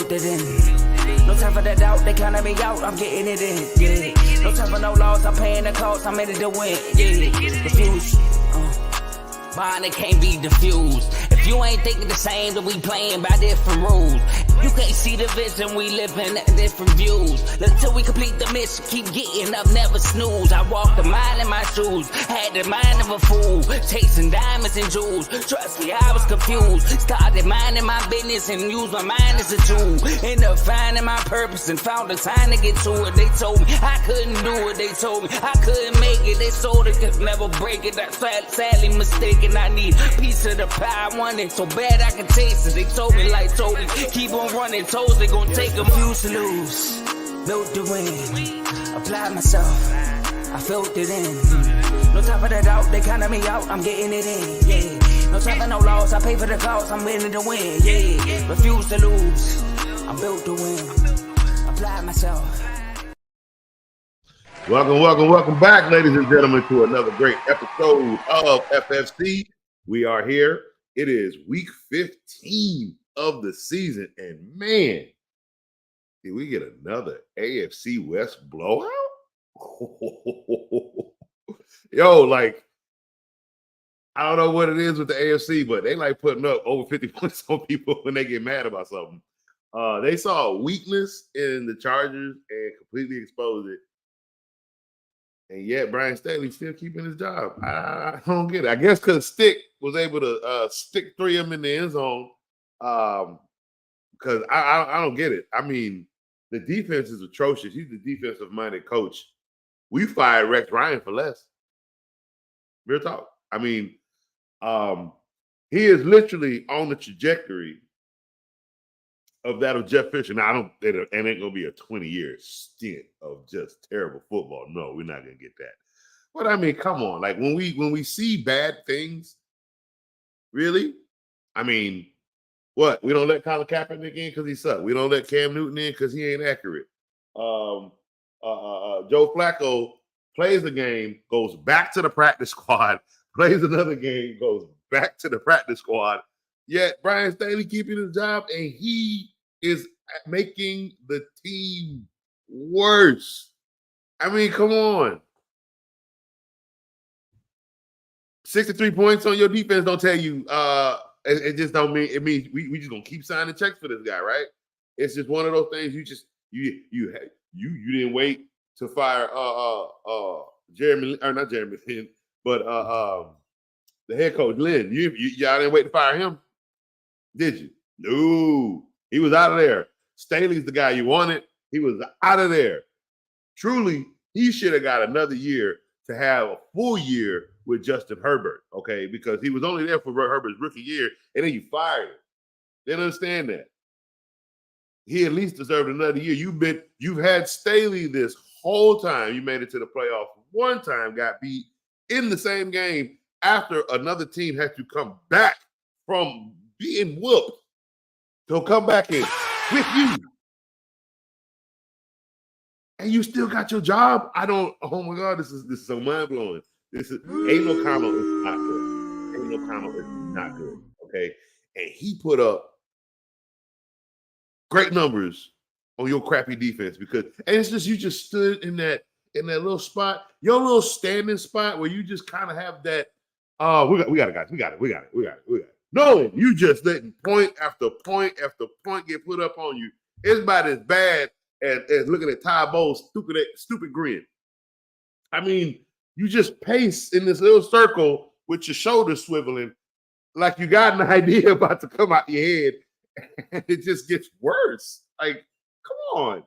filtered in. No time for the doubt, they counted me out, I'm getting it in, yeah. No time for no loss, I'm paying the cost, I'm in it to win, yeah. Refuse, mine, it can't be diffused. If you ain't thinking the same, then we playing by different rules. You can't see the vision, we living at different views. Until we complete the mission, keep getting up, never snooze. I walked a mile in my shoes, had the mind of a fool, chasing diamonds and jewels. Trust me, I was confused. Started minding my business and used my mind as a tool. Ended up finding my purpose and found the time to get to it. They told me I couldn't do it. They told me I couldn't make it. They sold it, could never break it. That's sadly mistaken. I need a piece of the pie. I want it so bad I can taste it. They told me like told me, keep on running toes, they gon' take them. Refuse to lose, built to win. Applied myself, I felt it in. No time for the doubt, they counted me out, I'm getting it in, yeah. No time for no loss, I pay for the cost, I'm winning to win, yeah. Refuse to lose, I'm built to win. Applied myself. Welcome back, ladies and gentlemen, to another great episode of FFC. We are here. It is week 15 of the season, and man, did we get another AFC West blowout? Yo, like, I don't know what it is with the AFC, but they like putting up over 50 points on people when they get mad about something. They saw a weakness in the Chargers and completely exposed it. And yet Brian Staley's still keeping his job. I don't get it. I guess because Stick was able to stick 3 of them in the end zone. Because I don't get it. I mean, the defense is atrocious. He's the defensive-minded coach. We fired Rex Ryan for less. Real talk. I mean, he is literally on the trajectory of that of Jeff Fisher. Now, it ain't gonna be a 20-year stint of just terrible football. No, we're not gonna get that. But I mean, come on. Like when we see bad things, really, I mean, what? We don't let Colin Kaepernick in because he sucked. We don't let Cam Newton in because he ain't accurate. Joe Flacco plays the game, goes back to the practice squad, plays another game, goes back to the practice squad. Yet Brian Staley keeping his job, and he is making the team worse. I mean, come on. 63 points on your defense don't tell you it just don't mean it means we just gonna keep signing checks for this guy, right? It's just one of those things you didn't wait to fire Jeremy, or not Jeremy Lin, but the head coach Lynn. Y'all didn't wait to fire him, did you? No, he was out of there. Staley's the guy you wanted. He was out of there. Truly, he should have got another year to have a full year with Justin Herbert, okay? Because he was only there for Herbert's rookie year, and then you fired him. They don't understand that. He at least deserved another year. You've had Staley this whole time. You made it to the playoffs one time, got beat in the same game after another team had to come back from being whooped. So come back in with you. And you still got your job? Oh my God, this is so mind-blowing. Ain't no Connell is not good. Ain't no Connell is not good. Okay. And he put up great numbers on your crappy defense and it's just you just stood in that little spot, your little standing spot where you just kind of have that, we got it, guys. We got it. Knowing you just letting point after point after point get put up on you. It's about as bad as looking at Ty Bowles' stupid grin. I mean, you just pace in this little circle with your shoulders swiveling like you got an idea about to come out your head, and it just gets worse. Like, come on.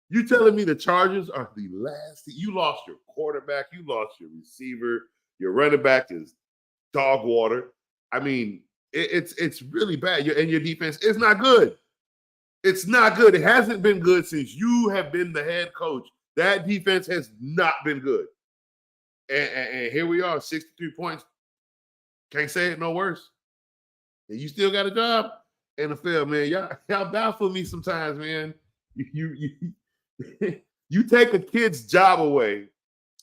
You telling me the Chargers are the last? You lost your quarterback. You lost your receiver. Your running back is dog water. I mean, it's really bad. And your defense is not good. It's not good. It hasn't been good since you have been the head coach. That defense has not been good. And here we are, 63 points. Can't say it no worse. And you still got a job? NFL, man, y'all baffle me sometimes, man. You take a kid's job away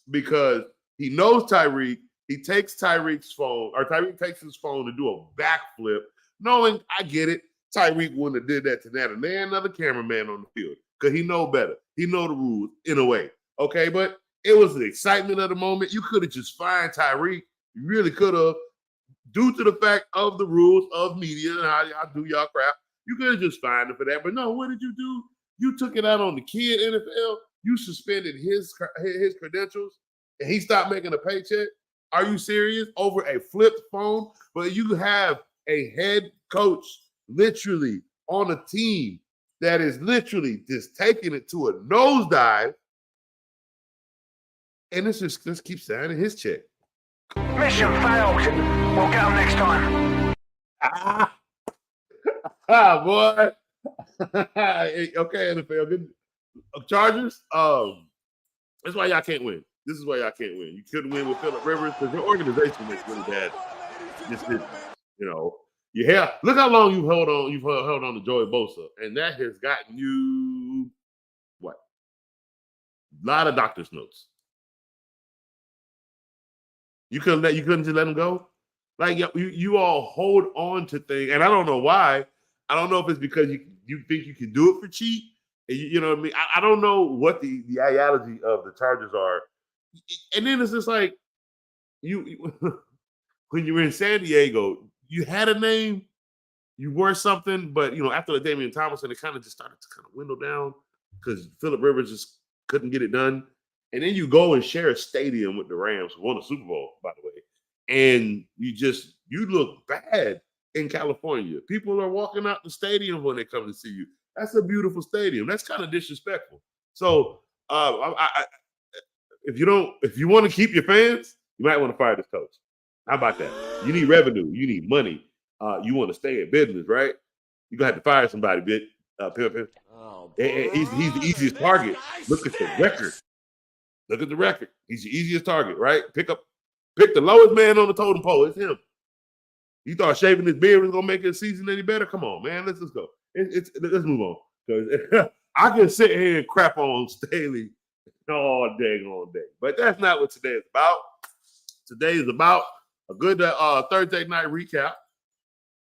because he knows Tyreek. He takes Tyreek's phone, or Tyreek takes his phone to do a backflip, knowing I get it. Tyreek wouldn't have did that to that. And then another cameraman on the field because he know better. He know the rules in a way. Okay, but it was the excitement of the moment. You could have just fined Tyreek. You really could have, due to the fact of the rules of media and how y'all do y'all crap. You could have just fined him for that. But no, what did you do? You took it out on the kid, NFL. You suspended his credentials, and he stopped making a paycheck. Are you serious? Over a flipped phone? But you have a head coach literally on a team that is literally just taking it to a nosedive, and let's keep signing his check. Mission failed. We'll get them next time. Boy. Okay, NFL. Good. Chargers. That's why y'all can't win. This is why y'all can't win. You couldn't win with Phillip Rivers because your organization is really bad. Just look how long you've held on. You've held on to Joey Bosa, and that has gotten you what? A lot of doctor's notes. You couldn't just let him go. Like you all hold on to things, and I don't know why. I don't know if it's because you think you can do it for cheap. And you know what I mean? I don't know what the ideology of the Chargers are. And then it's just like you when you were in San Diego, you had a name, you were something, but after the Damian Thomason, it kind of just started to kind of dwindle down because Phillip Rivers just couldn't get it done. And then you go and share a stadium with the Rams, who won the Super Bowl, by the way, and you look bad in California. People are walking out the stadium when they come to see you. That's a beautiful stadium. That's kind of disrespectful. So if you want to keep your fans, you might want to fire this coach. How about that? You need revenue. You need money. You want to stay in business, right? You're going to have to fire somebody, Pimpin. Oh, he's the easiest target. Look at the record. Look at the record. He's the easiest target, right? Pick the lowest man on the totem pole. It's him. You thought shaving his beard was gonna make his season any better? Come on, man. Let's just go. Let's move on. Because I can sit here and crap on Staley all day. But that's not what today is about. Today is about a good Thursday night recap.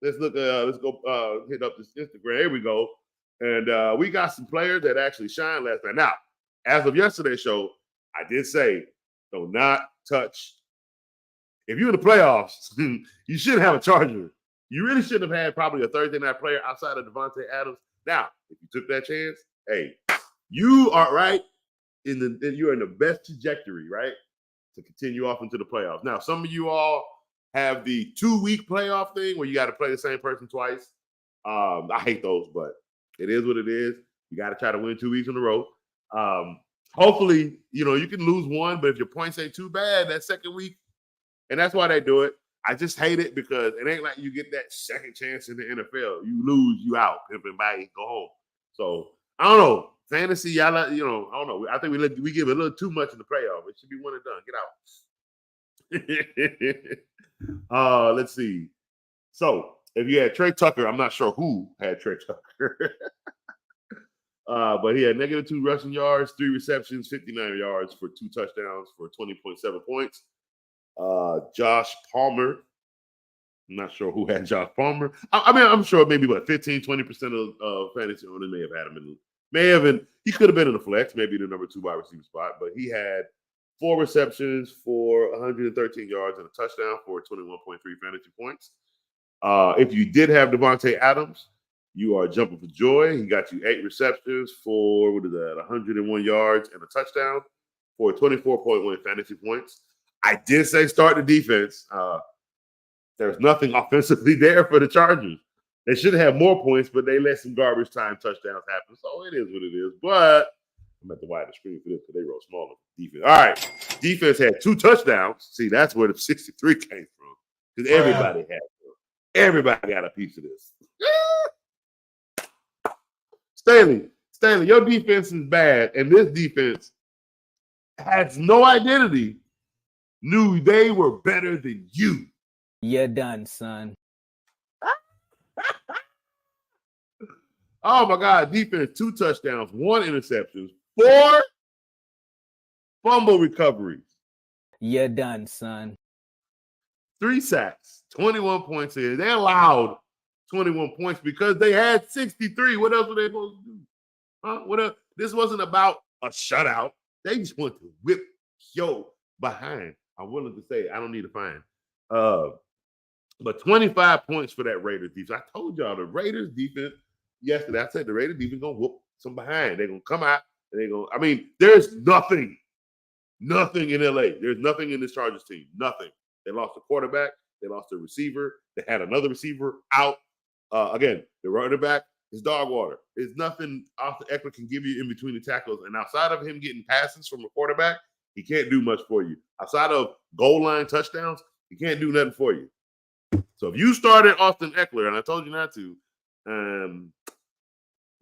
Let's go hit up this Instagram. Here we go. And we got some players that actually shined last night. Now, as of yesterday's show, I did say, do not touch. If you're in the playoffs, you shouldn't have a Charger. You really shouldn't have had probably a Thursday night player outside of Devontae Adams. Now, if you took that chance, hey, you are right. You're in the best trajectory, right, to continue off into the playoffs. Now, some of you all have the 2-week playoff thing where you got to play the same person twice. I hate those, but it is what it is. You got to try to win 2 weeks in a row. Hopefully, you can lose one, but if your points ain't too bad that second week, and that's why they do it. I just hate it because it ain't like you get that second chance in the NFL. You lose, you out. Pimpin' bye, go home. So, I don't know. Fantasy, y'all, I don't know. I think we give it a little too much in the playoff. It should be one and done. Get out. Let's see. So, if you had Trey Tucker, I'm not sure who had Trey Tucker. But he had -2 rushing yards, 3 receptions, 59 yards for 2 touchdowns for 20.7 points. Josh Palmer. I'm not sure who had Josh Palmer. I'm sure maybe 15-20% of fantasy owners may have had him. He could have been in the flex, maybe the number 2 wide receiver spot, but he had 4 receptions for 113 yards and a touchdown for 21.3 fantasy points. If you did have Devontae Adams, you are jumping for joy. He got you 8 receptions for 101 yards and a touchdown for 24.1 fantasy points. I did say start the defense. There's nothing offensively there for the Chargers. They should have more points, but they let some garbage time touchdowns happen. So it is what it is. But I'm at the wide screen for this because they wrote smaller defense. All right. Defense had 2 touchdowns. See, that's where the 63 came from. Because everybody had them. Everybody got a piece of this. Staley, your defense is bad, and this defense has no identity. Knew they were better than you. You're done, son. Oh my God, defense, 2 touchdowns, 1 interception, 4 fumble recoveries. You're done, son. 3 sacks, 21 points here. They allowed 21 points because they had 63. What else were they supposed to do? Huh? What else? This wasn't about a shutout. They just want to whip yo behind. I'm willing to say I don't need a fine. But 25 points for that Raiders defense. I told y'all the Raiders defense yesterday. I said the Raiders defense gonna whoop some behind. They're gonna come out and they're gonna. I mean, there's nothing in LA. There's nothing in this Chargers team. Nothing. They lost a quarterback. They lost a receiver. They had another receiver out. Again, the running back is dog water. There's nothing Austin Eckler can give you in between the tackles. And outside of him getting passes from a quarterback, he can't do much for you. Outside of goal line touchdowns, he can't do nothing for you. So if you started Austin Eckler, and I told you not to,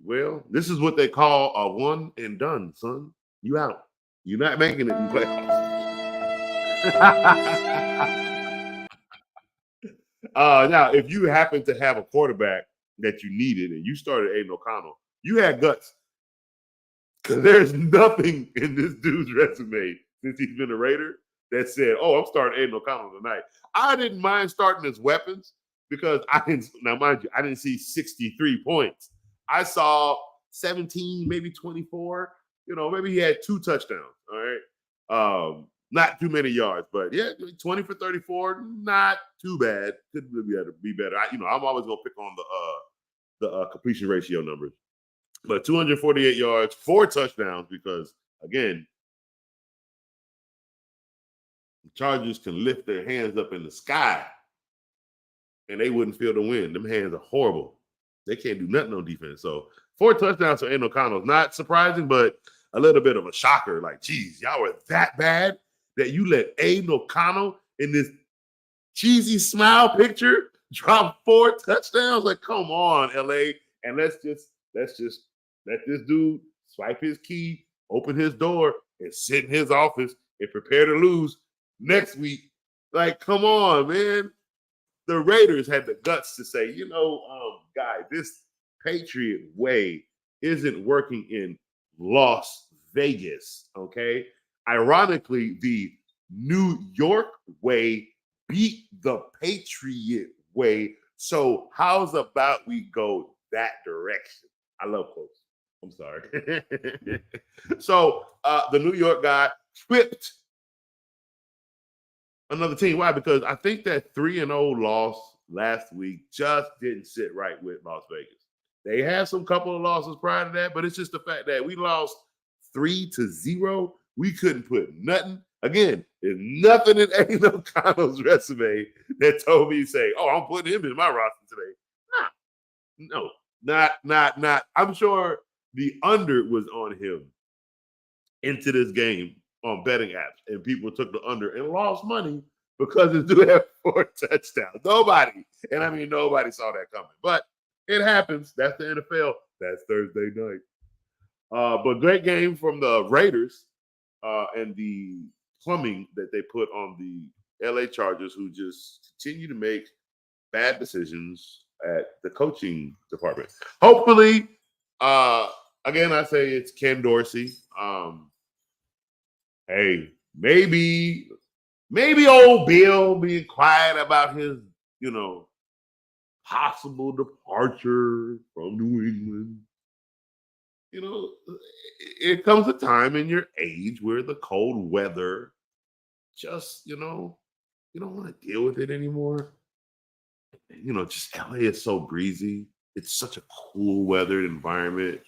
well, this is what they call a one and done, son. You out. You're not making it in playoffs. Now, if you happen to have a quarterback that you needed and you started Aiden O'Connell, you had guts. Because there's nothing in this dude's resume since he's been a Raider that said, oh, I'm starting Aiden O'Connell tonight. I didn't mind starting his weapons because now mind you, I didn't see 63 points. I saw 17, maybe 24. Maybe he had 2 touchdowns. All right. Not too many yards, but yeah, 20 for 34, not too bad. Could be better. I'm always gonna pick on the completion ratio numbers, but 248 yards, 4 touchdowns because again, the Chargers can lift their hands up in the sky, and they wouldn't feel the wind. Them hands are horrible. They can't do nothing on defense. So 4 touchdowns for Aiden O'Connell is not surprising, but a little bit of a shocker. Like, geez, y'all were that bad that you let Aiden O'Connell in this cheesy smile picture drop 4 touchdowns. Like, come on, LA. And let's just let this dude swipe his key, open his door, and sit in his office and prepare to lose next week. Like, come on, man. The Raiders had the guts to say, guys, this Patriot way isn't working in Las Vegas, okay? Ironically, the New York way beat the Patriot way. So how's about we go that direction? I love quotes. I'm sorry. So the New York guy whipped another team. Why? Because I think that 3-0 loss last week just didn't sit right with Las Vegas. They had some couple of losses prior to that, but it's just the fact that we lost 3-0. We couldn't put nothing. Again, there's nothing in Aiden O'Connell's resume that told me to say, oh, I'm putting him in my roster today. No, not. I'm sure the under was on him into this game on betting apps, and people took the under and lost money because it do have 4 touchdowns. Nobody saw that coming. But it happens. That's the NFL. That's Thursday night. But great game from the Raiders and the plumbing that they put on the LA Chargers, who just continue to make bad decisions at the coaching department. Hopefully, again, I say it's Ken Dorsey. Hey, maybe old Bill being quiet about his, possible departure from New England. It comes a time in your age where the cold weather just, you don't want to deal with it anymore. Just LA is so breezy. It's such a cool weathered environment.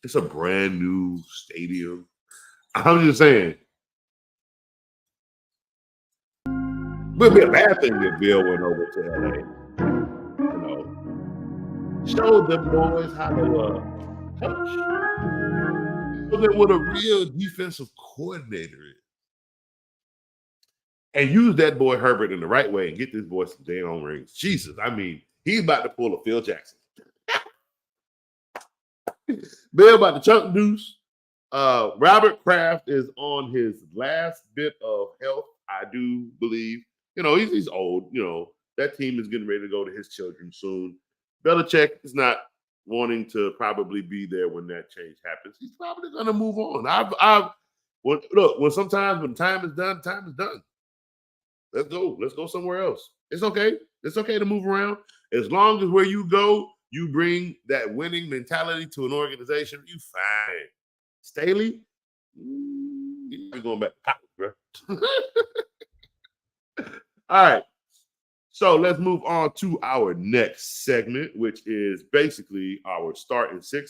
It's a brand new stadium. I'm just saying. It would be a bad thing that Bill went over to LA. Showed them boys how to coach. Show them what a real defensive coordinator is. And use that boy Herbert in the right way and get this boy some damn rings. Jesus, he's about to pull a Phil Jackson. Bill about to chunk deuce. Robert Kraft is on his last bit of health, I do believe. He's old. That team is getting ready to go to his children soon. Belichick is not wanting to probably be there when that change happens. He's probably going to move on. When time is done, time is done. Let's go somewhere else. It's okay. It's okay to move around. As long as where you go, you bring that winning mentality to an organization, you fine. Staley, you're going back to college, bro. All right. So let's move on to our next segment, which is basically our start and sit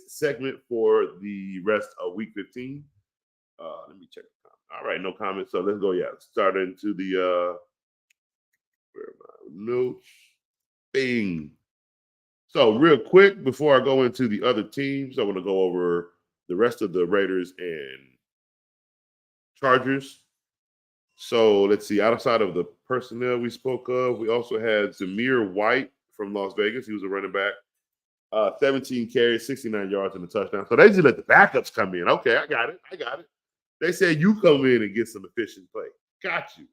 segment for the rest of week 15. Let me check. All right, no comments. So let's go. Yeah, start into the where am I? Notes. Bing. So real quick before I go into the other teams, I want to go over the rest of the Raiders and Chargers. So let's see. Outside of the personnel we spoke of, we also had Zamir White from Las Vegas. He was a running back. 17 carries, 69 yards, and a touchdown. So they just let the backups come in. Okay, I got it. They said you come in and get some efficient play. Got you.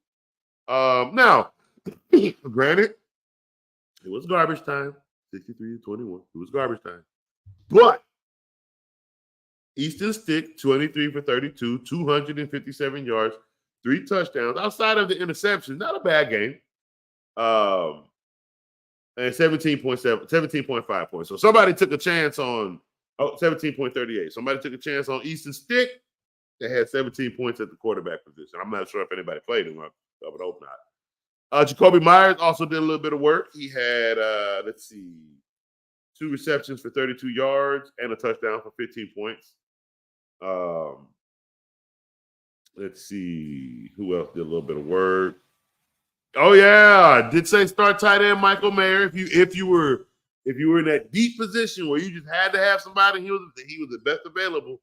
Now, granted, it was garbage time. 63-21. It was garbage time. But Easton Stick, 23 for 32, 257 yards, 3 touchdowns. Outside of the interceptions, not a bad game. And 17.5 points. So somebody took a chance on 17.38. Somebody took a chance on Easton Stick. They had 17 points at the quarterback position. I'm not sure if anybody played him. I would hope not. Jacoby Myers also did a little bit of work. He had, 2 receptions for 32 yards and a touchdown for 15 points. Let's see. Who else did a little bit of work? Oh, yeah. I did say start tight end Michael Mayer. If you were in that deep position where you just had to have somebody, he was the best available.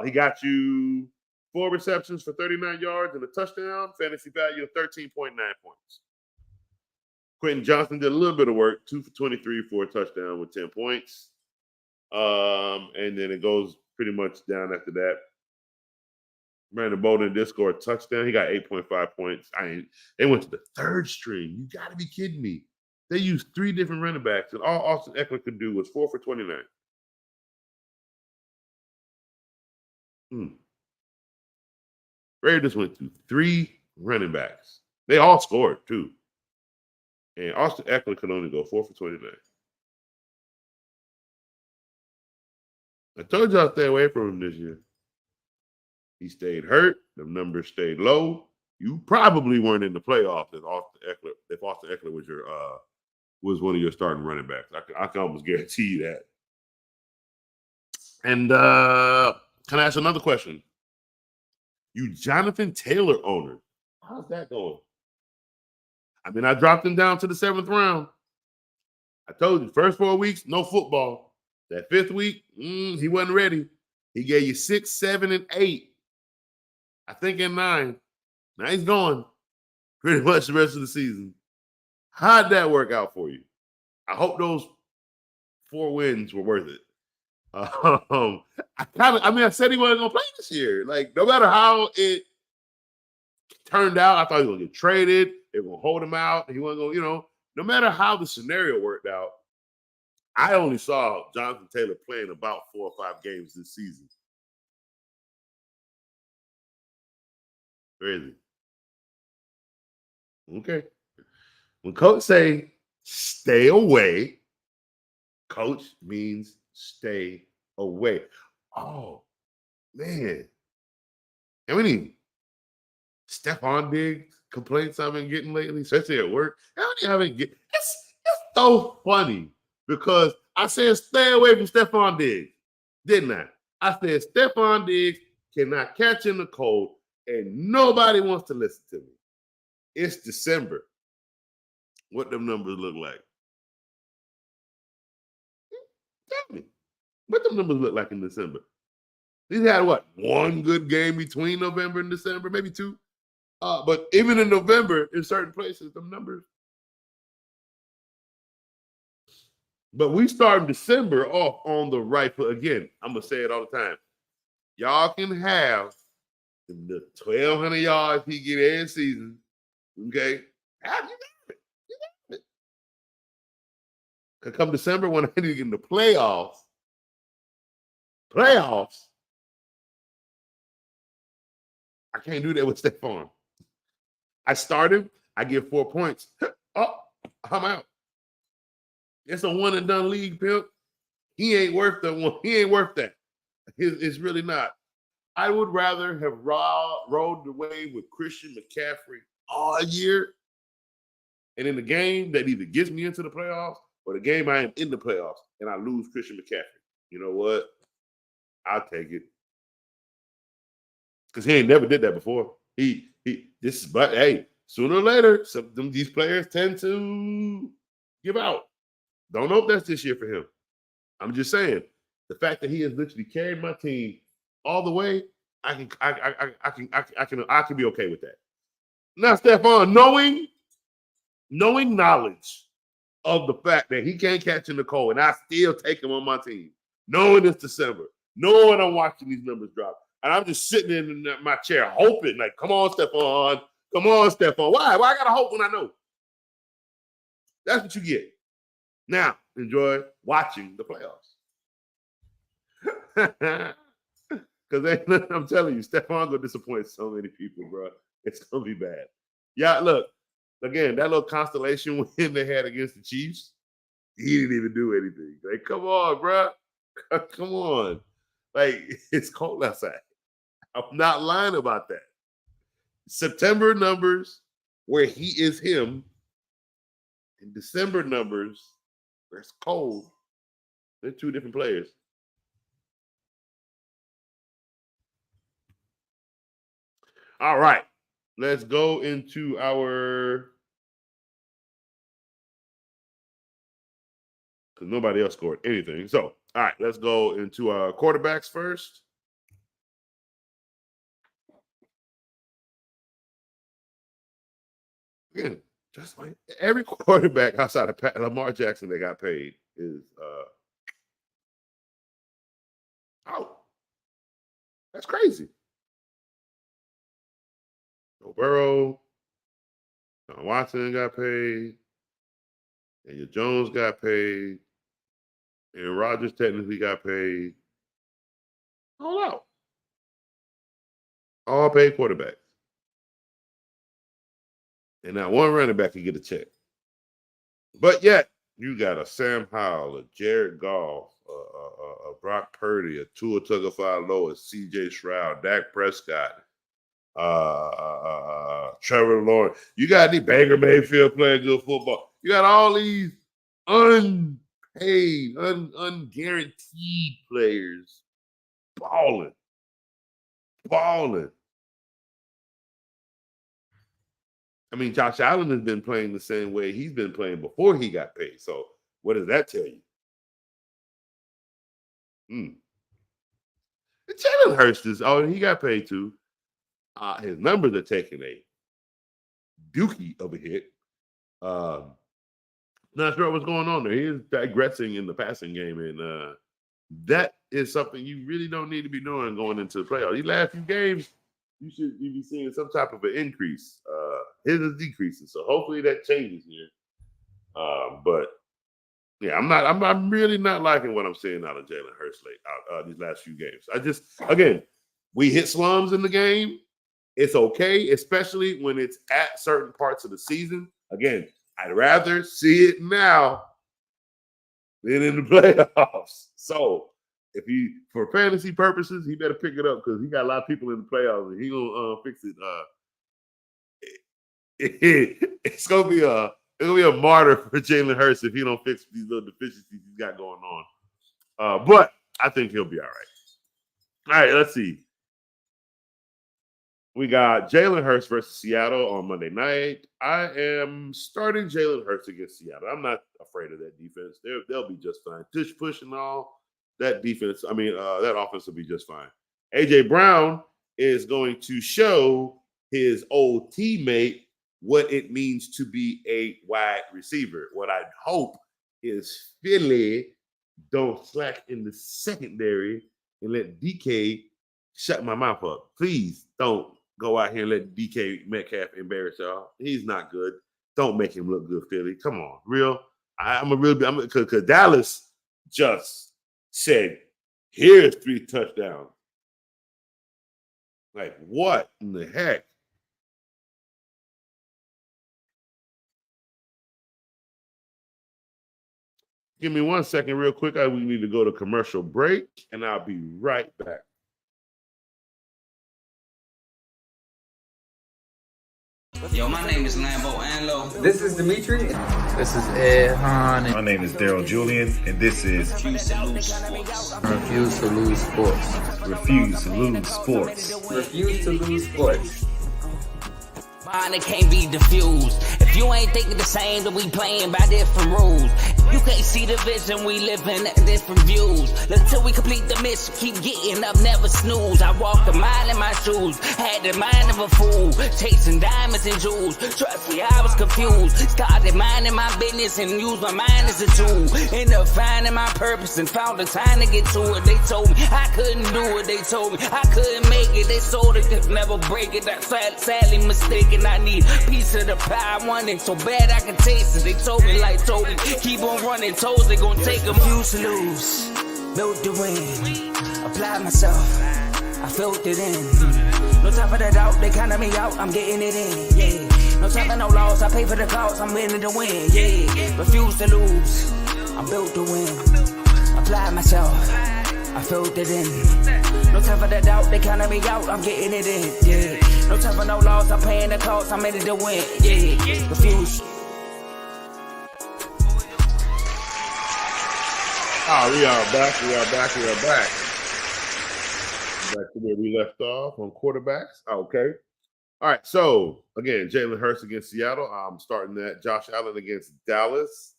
He got you 4 receptions for 39 yards and a touchdown, fantasy value of 13.9 points. Quentin Johnson did a little bit of work, 2 for 23 for a touchdown with 10 points. And then it goes pretty much down after that. Brandon Bolden did score a touchdown. He got 8.5 points. They went to the 3rd string. You got to be kidding me. They used 3 different running backs, and all Austin Eckler could do was 4 for 29. Raiders went through 3 running backs. They all scored, too. And Austin Eckler could only go 4 for 29. I told y'all stay away from him this year. He stayed hurt. The numbers stayed low. You probably weren't in the playoffs if Austin Eckler was one of your starting running backs. I can almost guarantee you that. And can I ask another question? You Jonathan Taylor owner, how's that going? I mean, I dropped him down to the 7th round. I told you, first 4 weeks, no football. That 5th week, he wasn't ready. He gave you 6, 7, and 8. I think in 9. Now he's gone pretty much the rest of the season. How'd that work out for you? I hope those 4 wins were worth it. I said he wasn't gonna play this year. Like, no matter how it turned out, I thought he was gonna get traded. They were gonna hold him out. He wasn't gonna, no matter how the scenario worked out, I only saw Jonathan Taylor playing about 4 or 5 games this season. Crazy. Okay. When coach say stay away, coach means stay away. Oh, man. How many Stephon Diggs complaints I've been getting lately, especially at work? How many I've been getting? It's so funny because I said stay away from Stephon Diggs, didn't I? I said Stephon Diggs cannot catch in the cold, and nobody wants to listen to me. It's December. What them numbers look like? Tell me. What them numbers look like in December? These had what? 1 good game between November and December, maybe 2. But even in November, in certain places, them numbers. But we start December off on the right foot. Again, I'm going to say it all the time. Y'all can have the 1,200 yards he get every season. Okay? You got it. You got it. Cause come December, when I need to get in the playoffs, I can't do that with Stephon. I start him, I get 4 points. Oh, I'm out. It's a one and done league, pimp. He ain't worth the one. He ain't worth that. It's really not. I would rather have rode the wave with Christian McCaffrey all year, and in the game that either gets me into the playoffs or the game I am in the playoffs and I lose Christian McCaffrey. You know what? I'll take it. Because he ain't never did that before. But hey, sooner or later, these players tend to give out. Don't know if that's this year for him. I'm just saying, the fact that he has literally carried my team all the way, I can be okay with that. Now, Stephon, knowing knowledge of the fact that he can't catch in the cold, and I still take him on my team, knowing it's December, knowing I'm watching these numbers drop, and I'm just sitting in my chair hoping, like, come on, Stephon. Come on, Stephon. Why? Why I got to hope when I know? That's what you get. Now, enjoy watching the playoffs. Because I'm telling you, Stephon going to disappoint so many people, bro. It's going to be bad. Yeah, look, again, that little constellation win they had against the Chiefs, he didn't even do anything. Like, come on, bro. Come on. Like, it's cold outside. I'm not lying about that. September numbers where he is him, and December numbers where it's cold, they're two different players. All right. Let's go into our... because nobody else scored anything. So, all right, let's go into our quarterbacks first. Again, just like every quarterback outside of Lamar Jackson that got paid is out. That's crazy. Joe Burrow, John Watson got paid, Daniel Jones got paid, and Rodgers technically got paid. All out. All paid quarterbacks. And now one running back can get a check. But yet, you got a Sam Howell, a Jared Goff, a Brock Purdy, a Tua Tagovailoa, a C.J. Stroud, Dak Prescott, Trevor Lawrence. You got the Baker Mayfield playing good football. You got all these unpaid, unguaranteed players balling. I mean, Josh Allen has been playing the same way he's been playing before he got paid. So what does that tell you? And Jalen Hurts he got paid too. His numbers are taking a dookie of a hit. Not sure what's going on there. He is digressing in the passing game, and that is something you really don't need to be doing going into the playoffs. These last few games, you should be seeing some type of an increase. His is decreasing, so hopefully that changes here. But yeah, I'm really not liking what I'm seeing out of Jalen Hurts these last few games. Again, we hit slums in the game. It's okay, especially when it's at certain parts of the season. Again, I'd rather see it now than in the playoffs. So if for fantasy purposes, he better pick it up because he got a lot of people in the playoffs and he gonna fix it. It's gonna be a martyr for Jalen Hurts if he don't fix these little deficiencies he's got going on. But I think he'll be all right. All right, let's see. We got Jalen Hurts versus Seattle on Monday night. I am starting Jalen Hurts against Seattle. I'm not afraid of that defense. They'll be just fine. Tush push and all that defense. That offense will be just fine. AJ Brown is going to show his old teammate what it means to be a wide receiver. What I hope is Philly don't slack in the secondary and let DK shut my mouth up. Please don't go out here and let DK Metcalf embarrass y'all. He's not good. Don't make him look good, Philly. Come on, real. Because Dallas just said, here's 3 touchdowns. Like, what in the heck? Give me 1 second real quick. We need to go to commercial break, and I'll be right back. Yo, my name is Lambo Anlo. This is Dimitri. This is Ed Hahn. My name is Daryl Julian, and this is Refuse to lose sports. Refuse to lose sports. Refuse to Lose Sports. Refuse to lose sports. Mine, it can't be diffused. If you ain't thinking the same, then we playing by different rules. You can't see the vision, we living at different views. Until we complete the mission, keep getting up, never snooze. I walk a mile in my shoes, had the mind of a fool, chasing diamonds and jewels. Trust me, I was confused. Started minding my business and used my mind as a tool. Ended up finding my purpose and found the time to get to it. They told me I couldn't do it. They told me I couldn't make it. They sold it, could never break it. That's sadly mistaken. I need a piece of the pie. I want it so bad I can taste it. They told me like Toby, keep on running toes, they gon' take them. Used to lose, built to win, applied myself, I felt it in. No time for the doubt, they counted me out, I'm getting it in, yeah. No time for no loss, I pay for the cost, I'm winning to win, yeah. Refuse to lose, I'm built to win, applied myself, I felt it in. No time for the doubt, they counted me out, I'm getting it in, yeah. No time for no loss, I'm paying the cost, I'm in it to win, yeah. Refuse. We are back. Back to where we left off on quarterbacks. Okay. All right. So, again, Jalen Hurts against Seattle. I'm starting that. Josh Allen against Dallas.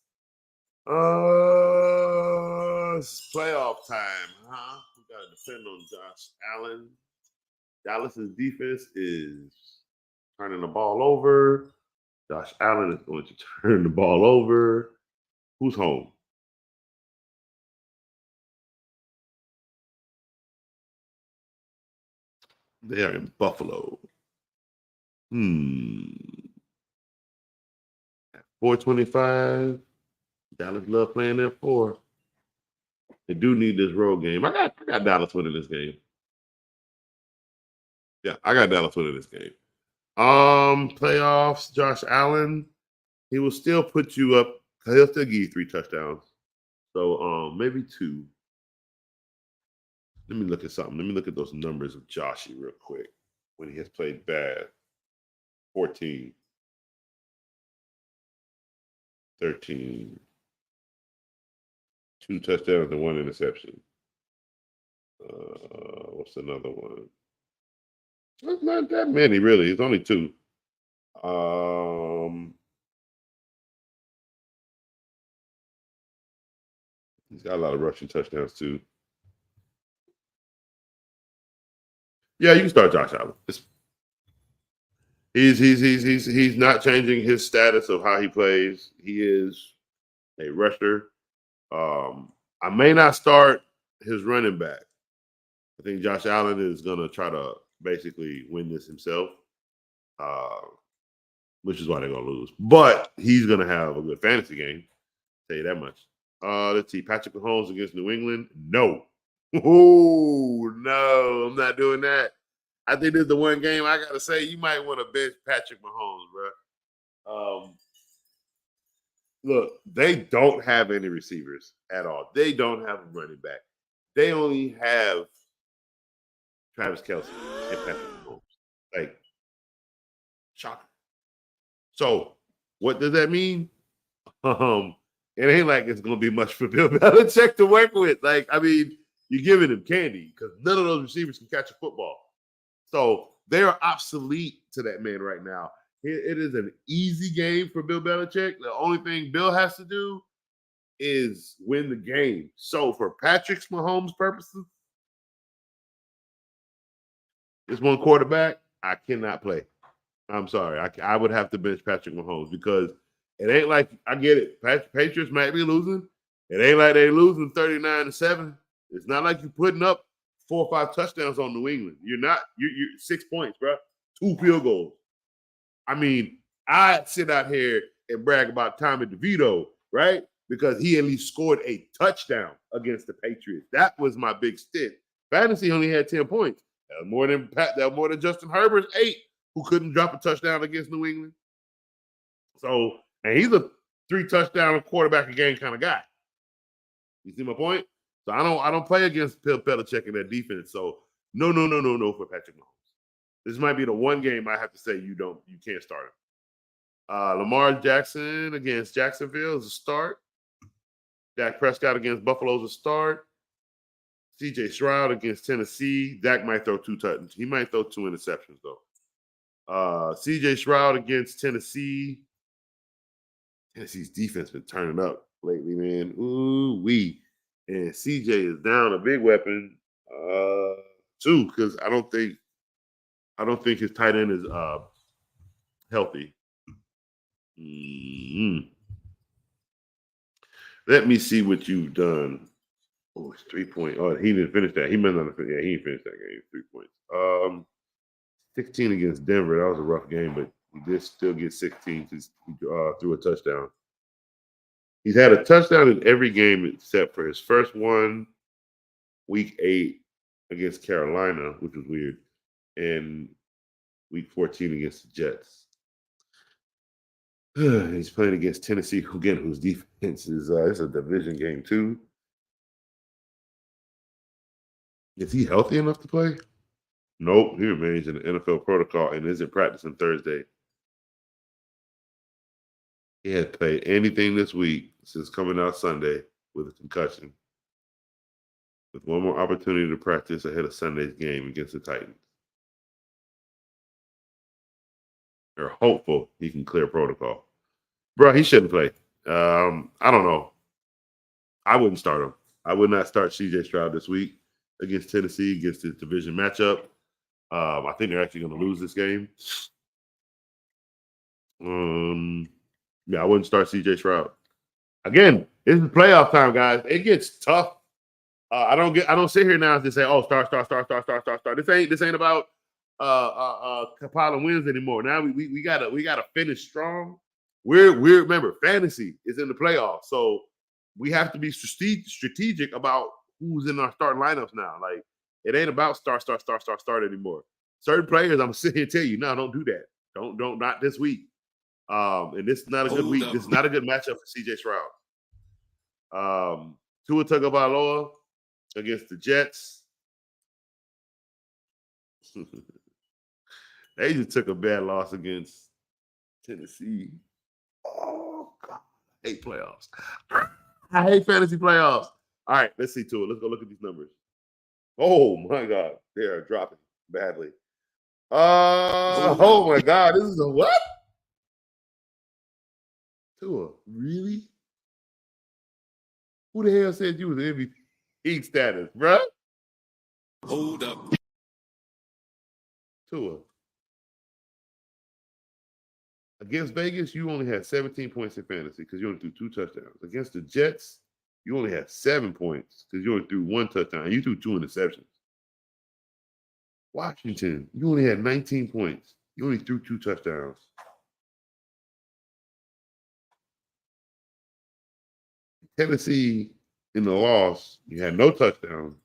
It's playoff time, huh? We got to depend on Josh Allen. Dallas's defense is turning the ball over. Josh Allen is going to turn the ball over. Who's home? They are in Buffalo. At 425. Dallas love playing that 4. They do need this road game. I got Dallas winning this game. Yeah, I got Dallas winning this game. Playoffs, Josh Allen, he will still put you up. He'll still give you 3 touchdowns. So maybe 2. Let me look at something. Let me look at those numbers of Joshy real quick when he has played bad. 14, 13, 2 touchdowns and 1 interception. What's another one? It's not that many, really. It's only 2. He's got a lot of rushing touchdowns too. Yeah, you can start Josh Allen. He's not changing his status of how he plays. He is a rusher. I may not start his running back. I think Josh Allen is gonna try to basically win this himself, which is why they're gonna lose. But he's gonna have a good fantasy game. Tell you that much. Let's see. Patrick Mahomes against New England. No. Oh, no, I'm not doing that. I think this is the one game I got to say you might want to bench Patrick Mahomes, bro. Look, they don't have any receivers at all. They don't have a running back. They only have Travis Kelce and Patrick Mahomes. Like, shocking. So, what does that mean? It ain't like it's going to be much for Bill Belichick to work with. Like, I mean, you're giving him candy because none of those receivers can catch a football. So they are obsolete to that man right now. It is an easy game for Bill Belichick. The only thing Bill has to do is win the game. So for Patrick Mahomes' purposes, this one quarterback, I cannot play. I'm sorry. I would have to bench Patrick Mahomes because it ain't like, I get it. Patriots might be losing. It ain't like they losing 39-7. It's not like you're putting up 4 or 5 touchdowns on New England. You're 6 points, bro. 2 field goals. I mean, I sit out here and brag about Tommy DeVito, right? Because he at least scored a touchdown against the Patriots. That was my big stint. Fantasy only had 10 points. That was more than Justin Herbert's 8, who couldn't drop a touchdown against New England. So, and he's a 3 touchdown quarterback a game kind of guy. You see my point? So I don't play against Bill Belichick in that defense. So no for Patrick Mahomes. This might be the one game I have to say you can't start him. Lamar Jackson against Jacksonville is a start. Dak Prescott against Buffalo is a start. C.J. Stroud against Tennessee. Dak might throw 2 touchdowns. He might throw 2 interceptions though. C.J. Stroud against Tennessee. Tennessee's defense been turning up lately, man. Ooh wee. And CJ is down a big weapon, too, because I don't think his tight end is healthy. Mm-hmm. Let me see what you've done. Oh, it's 3 point. Oh, he didn't finish that. He might not have finished. Yeah, he didn't finish that game. 3 points. 16 against Denver. That was a rough game, but he did still get 16 because he threw a touchdown. He's had a touchdown in every game except for his first one, week 8 against Carolina, which was weird, and week 14 against the Jets. He's playing against Tennessee, again, whose defense is it's a division game too. Is he healthy enough to play? Nope, he remains in the NFL protocol and isn't practicing Thursday. He hasn't played anything this week since coming out Sunday with a concussion, with one more opportunity to practice ahead of Sunday's game against the Titans. They're hopeful he can clear protocol. Bro, he shouldn't play. I don't know. I wouldn't start him. I would not start C.J. Stroud this week against Tennessee, against this division matchup. I think they're actually going to lose this game. Yeah, I wouldn't start C.J. Stroud. Again, this is playoff time, guys. It gets tough. I don't sit here now and just say, "Oh, start." This ain't about compiling wins anymore. Now we gotta finish strong. We're remember, fantasy is in the playoffs, so we have to be strategic about who's in our starting lineups now. Like, it ain't about start anymore. Certain players, I'm gonna sit here and tell you, no, don't do that. Don't not this week. And this is not a good week. This is not a good matchup for CJ Stroud. Tua Tagovailoa against the Jets. They just took a bad loss against Tennessee. Oh, God. I hate playoffs. I hate fantasy playoffs. All right, let's see Tua. Let's go look at these numbers. Oh, my God. They are dropping badly. Oh, my God. This is a what? Tua, really? Who the hell said you was MVP status, bro? Hold up. Tua. Against Vegas, you only had 17 points in fantasy because you only threw 2 touchdowns. Against the Jets, you only had 7 points because you only threw 1 touchdown. You threw 2 interceptions. Washington, you only had 19 points. You only threw 2 touchdowns. Tennessee, in the loss, you had no touchdown.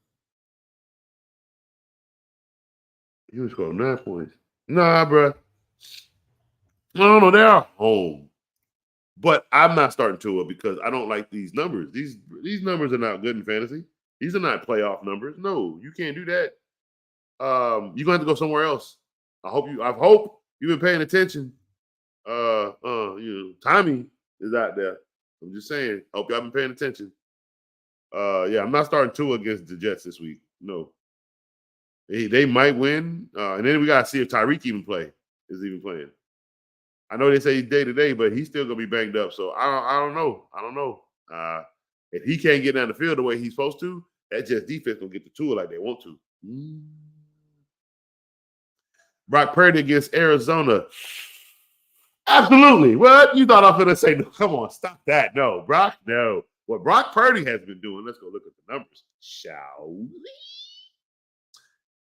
You only scored 9 points. Nah, bro. No, they're home. But I'm not starting Tua because I don't like these numbers. These numbers are not good in fantasy. These are not playoff numbers. No, you can't do that. You're gonna have to go somewhere else. I hope you've been paying attention. Tommy is out there. I'm just saying. Hope y'all been paying attention. Yeah, I'm not starting Tua against the Jets this week. No. They might win. And then we gotta see if Tyreek is even playing. I know they say he's day-to-day, but he's still gonna be banged up. So I don't know. If he can't get down the field the way he's supposed to, that Jets defense gonna get the Tua like they want to. Brock Purdy against Arizona. Absolutely. What? You thought I was going to say, no, come on, stop that. No, Brock, no. What Brock Purdy has been doing, let's go look at the numbers, shall we?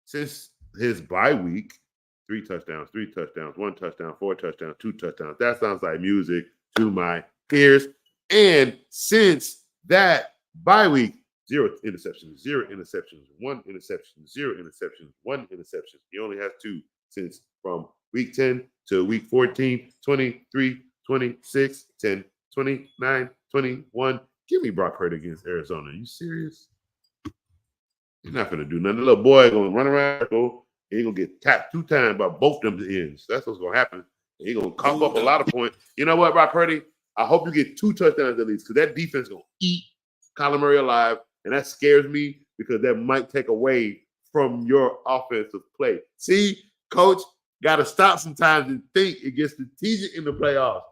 Since his bye week, 3 touchdowns, 1 touchdown, 4 touchdowns, 2 touchdowns. That sounds like music to my ears. And since that bye week, 0 interceptions, 1 interception, 0 interceptions, 1 interception. He only has 2 since from week 10 to week 14, 23, 26, 10, 29, 21, Give me Brock Purdy against Arizona. Are you serious? He's not going to do nothing. The little boy going to run around. He's going to get tapped 2 times by both them ends. That's what's going to happen. He's going to cough up a lot of points. You know what, Brock Purdy? I hope you get 2 touchdowns at least, because that defense is going to eat Kyler Murray alive, and that scares me because that might take away from your offensive play. See, Coach, got to stop sometimes and think it gets strategic in the playoffs.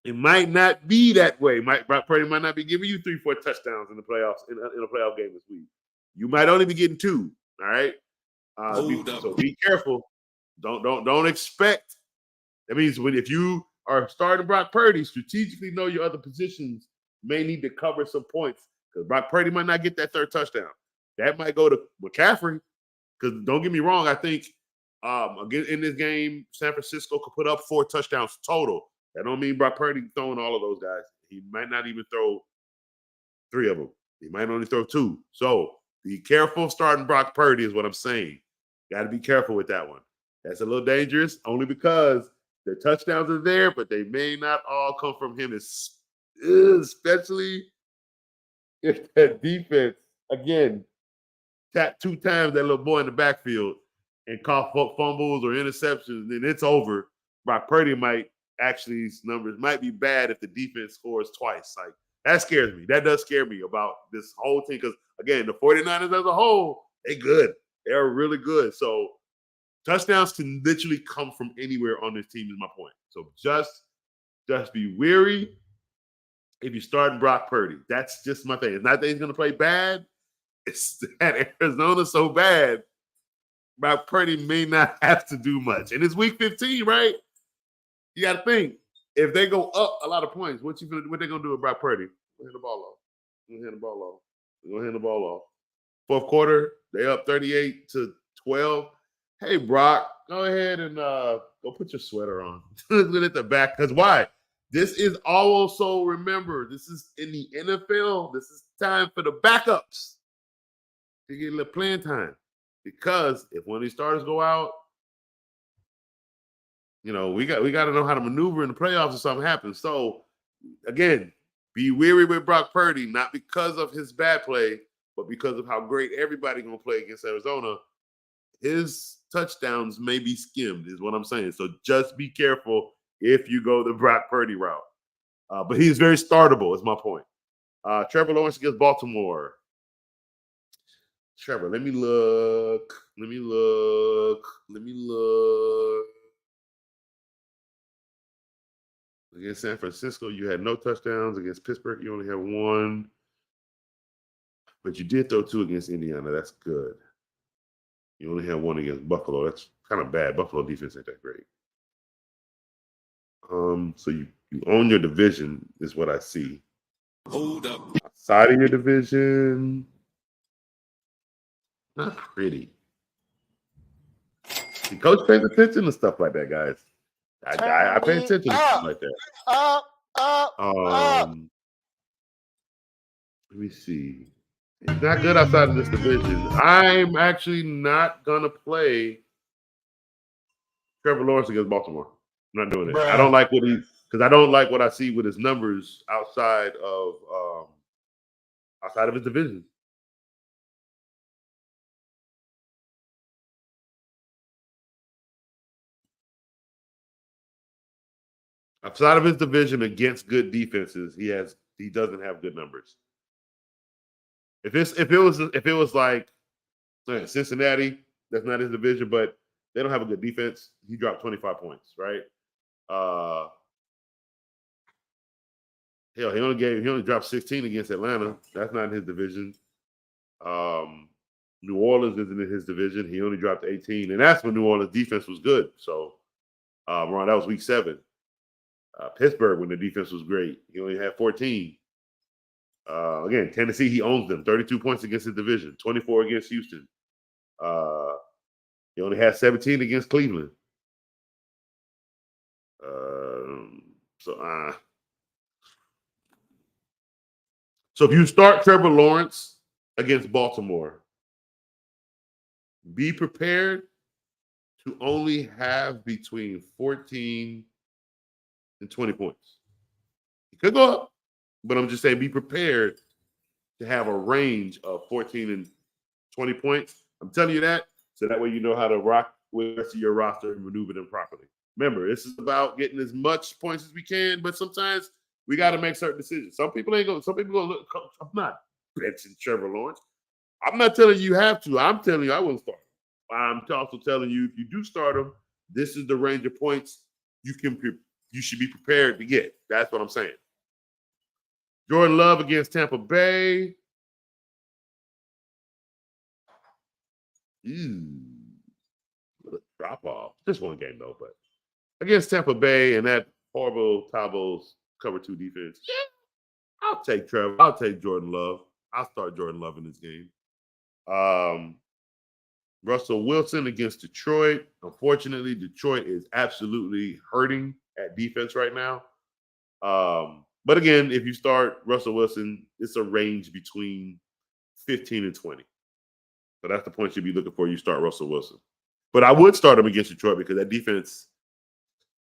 It might not be that way. Brock Purdy might not be giving you 3-4 touchdowns in the playoffs in a playoff game this week. You might only be getting 2. All right. So be careful. Don't expect. That means if you are starting Brock Purdy, strategically know your other positions may need to cover some points, because Brock Purdy might not get that 3rd touchdown. That might go to McCaffrey. Because don't get me wrong, I think again in this game, San Francisco could put up 4 touchdowns total. That don't mean Brock Purdy throwing all of those guys. He might not even throw 3 of them. He might only throw 2. So be careful starting Brock Purdy is what I'm saying. Got to be careful with that one. That's a little dangerous, only because the touchdowns are there, but they may not all come from him, especially if that defense, again, tap 2 times that little boy in the backfield and cough up fumbles or interceptions, then it's over. Brock Purdy his numbers might be bad if the defense scores twice. Like, that scares me. That does scare me about this whole team, because, again, the 49ers as a whole, they good. They're really good. So touchdowns can literally come from anywhere on this team is my point. So just be wary if you're starting Brock Purdy. That's just my thing. It's not that he's going to play bad. It's that Arizona's so bad, Brock Purdy may not have to do much. And it's week 15, right? You got to think, if they go up a lot of points, what they going to do with Brock Purdy? Hand the ball off. Hand the ball off. 4th quarter, they up 38-12. Hey, Brock, go ahead and go put your sweater on. Look at the back. Because why? This is also, remember, this is in the NFL. This is time for the backups to get a little playing time. Because if one of these starters go out, we got to know how to maneuver in the playoffs if something happens. So, again, be wary with Brock Purdy, not because of his bad play, but because of how great everybody going to play against Arizona. His touchdowns may be skimmed, is what I'm saying. So just be careful if you go the Brock Purdy route. But he's very startable, is my point. Trevor Lawrence against Baltimore. Trevor, let me look. Against San Francisco, you had no touchdowns. Against Pittsburgh, you only had 1. But you did throw 2 against Indiana. That's good. You only had 1 against Buffalo. That's kind of bad. Buffalo defense ain't that great. So you own your division, is what I see. Hold up. Outside of your division, not pretty. The coach pays attention to stuff like that, guys. I pay attention to stuff like that. Let me see. He's not good outside of this division. I'm actually not gonna play Trevor Lawrence against Baltimore. I'm not doing it. I don't like what I see with his numbers outside of his division. Outside of his division against good defenses, he doesn't have good numbers. If it was like Cincinnati, that's not his division, but they don't have a good defense. He dropped 25 points, right? Hell, he only dropped 16 against Atlanta. That's not in his division. New Orleans isn't in his division. He only dropped 18, and that's when New Orleans defense was good. So, that was week 7. Pittsburgh, when the defense was great, he only had 14. Again, Tennessee, he owns them. 32 points against his division, 24 against Houston. He only had 17 against Cleveland. So if you start Trevor Lawrence against Baltimore, be prepared to only have between 14 and 20 points. He could go up. But I'm just saying, be prepared to have a range of 14 and 20 points. I'm telling you that, so that way you know how to rock with the rest of your roster and maneuver them properly. Remember, this is about getting as much points as we can, but sometimes we got to make certain decisions. Some people ain't going. Some people going to look. I'm not benching Trevor Lawrence. I'm not telling you have to. I'm telling you I wouldn't start him. I'm also telling you if you do start him, this is the range of points you should be prepared to get. That's what I'm saying. Jordan Love against Tampa Bay. Drop off. Just one game though, but against Tampa Bay and that horrible Tabo's cover 2 defense. Yeah, I'll take Trevor. I'll take Jordan Love. I'll start Jordan Love in this game. Russell Wilson against Detroit. Unfortunately, Detroit is absolutely hurting at defense right now. But again, if you start Russell Wilson, it's a range between 15 and 20. So that's the point you'd be looking for. You start Russell Wilson. But I would start him against Detroit because that defense,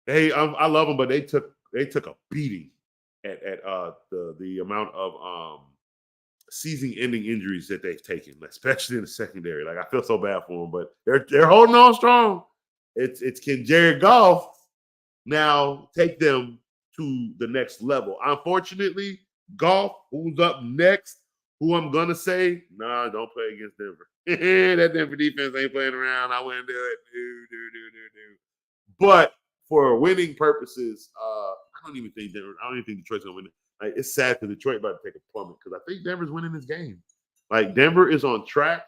I love them, but they took a beating at the amount of season-ending injuries that they've taken, especially in the secondary. Like I feel so bad for them, but they're holding on strong. It's can Jared Goff now take them to the next level? Unfortunately, Goff, who's up next, who I'm gonna say, nah, don't play against Denver. That Denver defense ain't playing around. I wouldn't do it. Do. But for winning purposes, I don't even think Detroit's gonna win it. Like, it's sad because Detroit about to take a plummet because I think Denver's winning this game. Like Denver is on track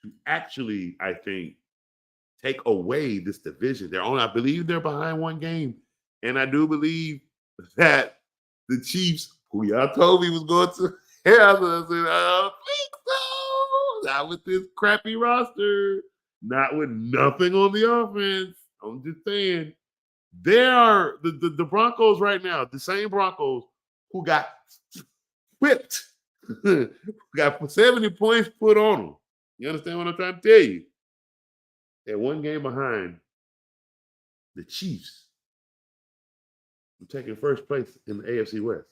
to actually, I think, take away this division. I believe they're behind one game. And I do believe that the Chiefs, who y'all told me was going to hell, I said, I don't think so. Not with this crappy roster. Not with nothing on the offense. I'm just saying. They are the Broncos right now, the same Broncos who got whipped, got 70 points put on them. You understand what I'm trying to tell you? They're one game behind the Chiefs. I'm taking first place in the AFC West.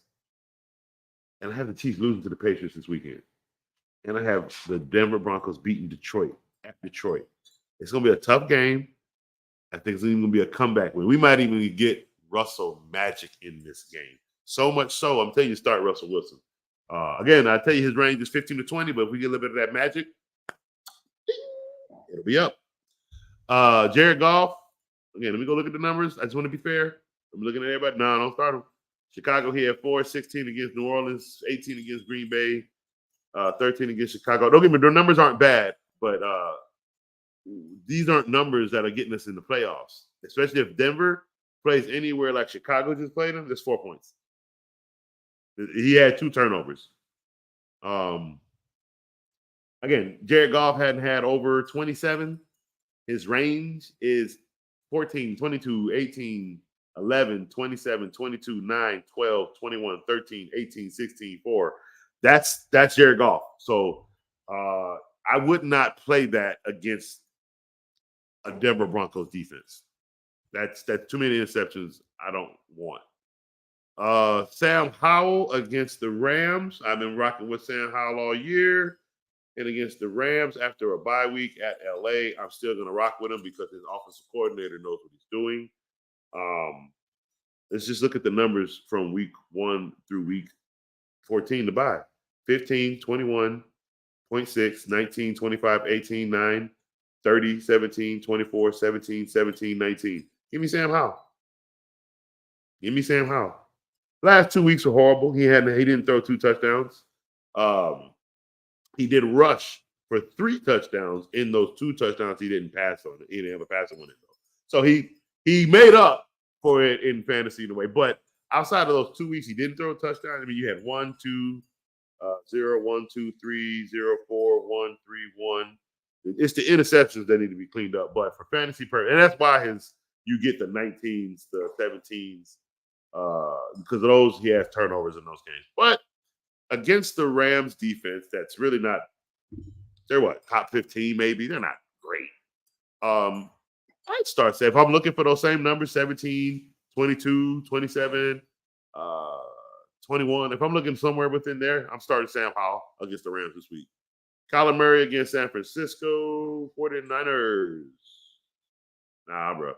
And I have the Chiefs losing to the Patriots this weekend. And I have the Denver Broncos beating Detroit at Detroit. It's going to be a tough game. I think it's even going to be a comeback win. We might even get Russell magic in this game. So much so, I'm telling you, start Russell Wilson. Again, I tell you his range is 15 to 20, but if we get a little bit of that magic, it'll be up. Jared Goff, again, let me go look at the numbers. I just want to be fair. I'm looking at everybody. No, don't start him. Chicago, he had 16 against New Orleans, 18 against Green Bay, 13 against Chicago. Don't get me, their numbers aren't bad, but these aren't numbers that are getting us in the playoffs, especially if Denver plays anywhere like Chicago just played them. That's 4 points. He had 2 turnovers. Again, Jared Goff hadn't had over 27. His range is 14, 22, 18, 11, 27, 22, 9, 12, 21, 13, 18, 16, 4. That's Jared Goff. So I would not play that against a Denver Broncos defense. That's too many interceptions I don't want. Sam Howell against the Rams. I've been rocking with Sam Howell all year. And against the Rams after a bye week at LA, I'm still going to rock with him because his offensive coordinator knows what he's doing. Let's just look at the numbers from week 1 through week 14 to bye. 15, 21.6, 19, 25, 18, 9, 30, 17, 24, 17, 17, 19. Give me Sam Howell. Give me Sam Howell. Last 2 weeks were horrible. He didn't throw 2 touchdowns. He did rush for 3 touchdowns. In those 2 touchdowns, he didn't pass on it. He didn't have a passing one in those. So he made up for it in fantasy in a way. But outside of those 2 weeks, he didn't throw a touchdown. I mean, you had 1, 2, 0, 1, 2, 3, 0, 4, 1, 3, 1. It's the interceptions that need to be cleaned up. But for fantasy purposes, and that's why you get the 19s, the 17s, because of those, he has turnovers in those games. But against the Rams defense, that's really not, they're what, top 15 maybe? They're not great. I'd start safe. If I'm looking for those same numbers, 17, 22, 27, 21. If I'm looking somewhere within there, I'm starting Sam Howell against the Rams this week. Kyler Murray against San Francisco 49ers. Nah, bro.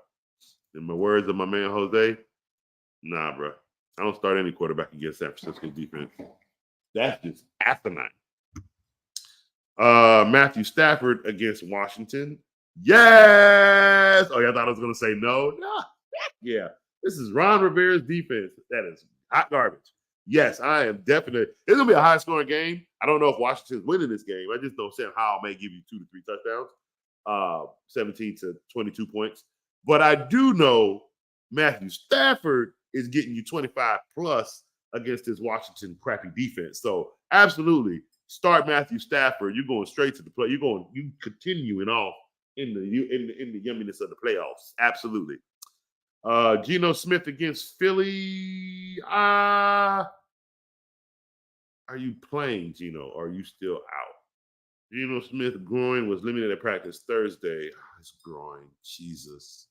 In the words of my man Jose, nah, bro. I don't start any quarterback against San Francisco defense. That's just asinine. Matthew Stafford against Washington. Yes. Oh, yeah, I thought I was going to say no. Nah. Yeah. This is Ron Rivera's defense. That is hot garbage. Yes, I am definitely. It's going to be a high-scoring game. I don't know if Washington's winning this game. I just know Sam Howell may give you 2 to 3 touchdowns, 17 to 22 points. But I do know Matthew Stafford is getting you 25 plus against this Washington crappy defense. So absolutely start Matthew Stafford. You're going straight to the play. You continuing off in the yumminess of the playoffs. Absolutely. Geno Smith against Philly. Are you playing, Geno? Or are you still out? Geno Smith groin was limited at practice Thursday. His groin, Jesus.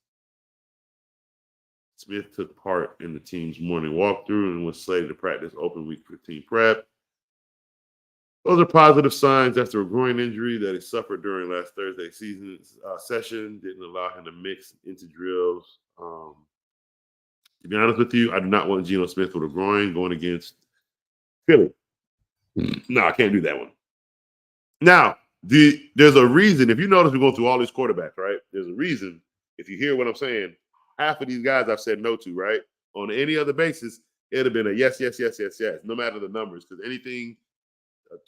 Smith took part in the team's morning walkthrough and was slated to practice open week for team prep. Those are positive signs after a groin injury that he suffered during last Thursday's season session. Didn't allow him to mix into drills. To be honest with you, I do not want Geno Smith with a groin going against Philly. No, I can't do that one. Now, there's a reason. If you notice, we're going through all these quarterbacks, right? There's a reason. If you hear what I'm saying, half of these guys I've said no to, right? On any other basis, it'd have been a yes, no matter the numbers. Because anything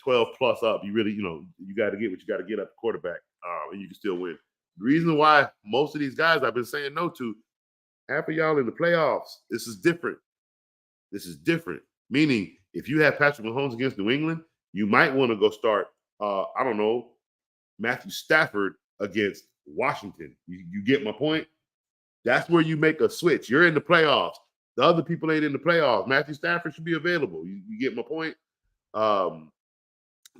12 plus up, you really, you got to get what you got to get at the quarterback, and you can still win. The reason why most of these guys I've been saying no to, half of y'all in the playoffs, this is different. Meaning, if you have Patrick Mahomes against New England, you might want to go start, Matthew Stafford against Washington. You get my point? That's where you make a switch. You're in the playoffs. The other people ain't in the playoffs. Matthew Stafford should be available. You get my point?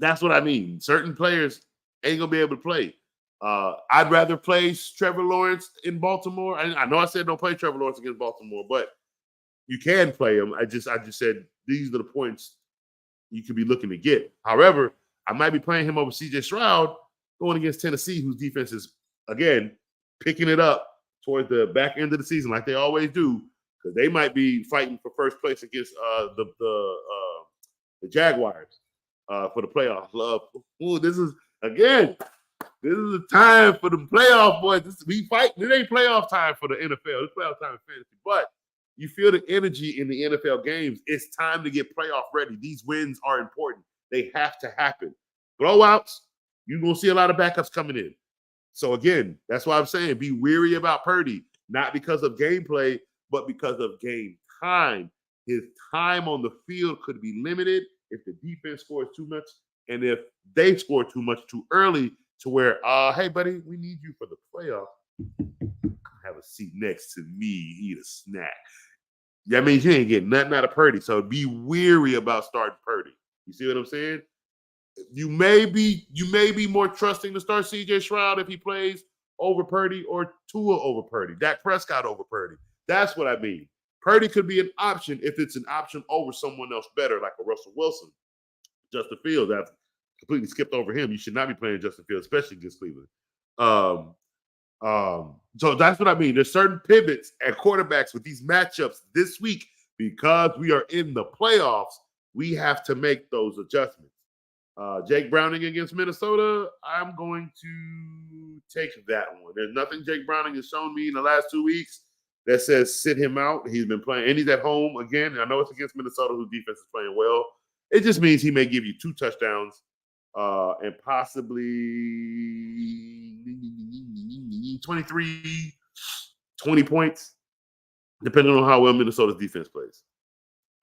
That's what I mean. Certain players ain't going to be able to play. I'd rather play Trevor Lawrence in Baltimore. I know I said don't play Trevor Lawrence against Baltimore, but you can play him. I just said these are the points you could be looking to get. However, I might be playing him over C.J. Stroud going against Tennessee, whose defense is, again, picking it up towards the back end of the season like they always do, because they might be fighting for first place against the Jaguars for the playoff. This is a time for the playoff boys. We fighting. It ain't playoff time for the NFL. It's playoff time in fantasy. But you feel the energy in the NFL games. It's time to get playoff ready. These wins are important. They have to happen. Blowouts, you're going to see a lot of backups coming in. So, again, that's why I'm saying be weary about Purdy, not because of gameplay, but because of game time. His time on the field could be limited if the defense scores too much and if they score too much too early to where, hey, buddy, we need you for the playoff. Have a seat next to me, eat a snack. That means you ain't getting nothing out of Purdy. So be weary about starting Purdy. You see what I'm saying? You may be more trusting to start C.J. Stroud if he plays over Purdy or Tua over Purdy, Dak Prescott over Purdy. That's what I mean. Purdy could be an option if it's an option over someone else better, like a Russell Wilson. Justin Fields, I've completely skipped over him. You should not be playing Justin Fields, especially against Cleveland. So that's what I mean. There's certain pivots at quarterbacks with these matchups this week because we are in the playoffs. We have to make those adjustments. Jake Browning against Minnesota, I'm going to take that one. There's nothing Jake Browning has shown me in the last 2 weeks that says sit him out. He's been playing, and he's at home again. I know it's against Minnesota, whose defense is playing well. It just means he may give you 2 touchdowns and possibly 20 points, depending on how well Minnesota's defense plays.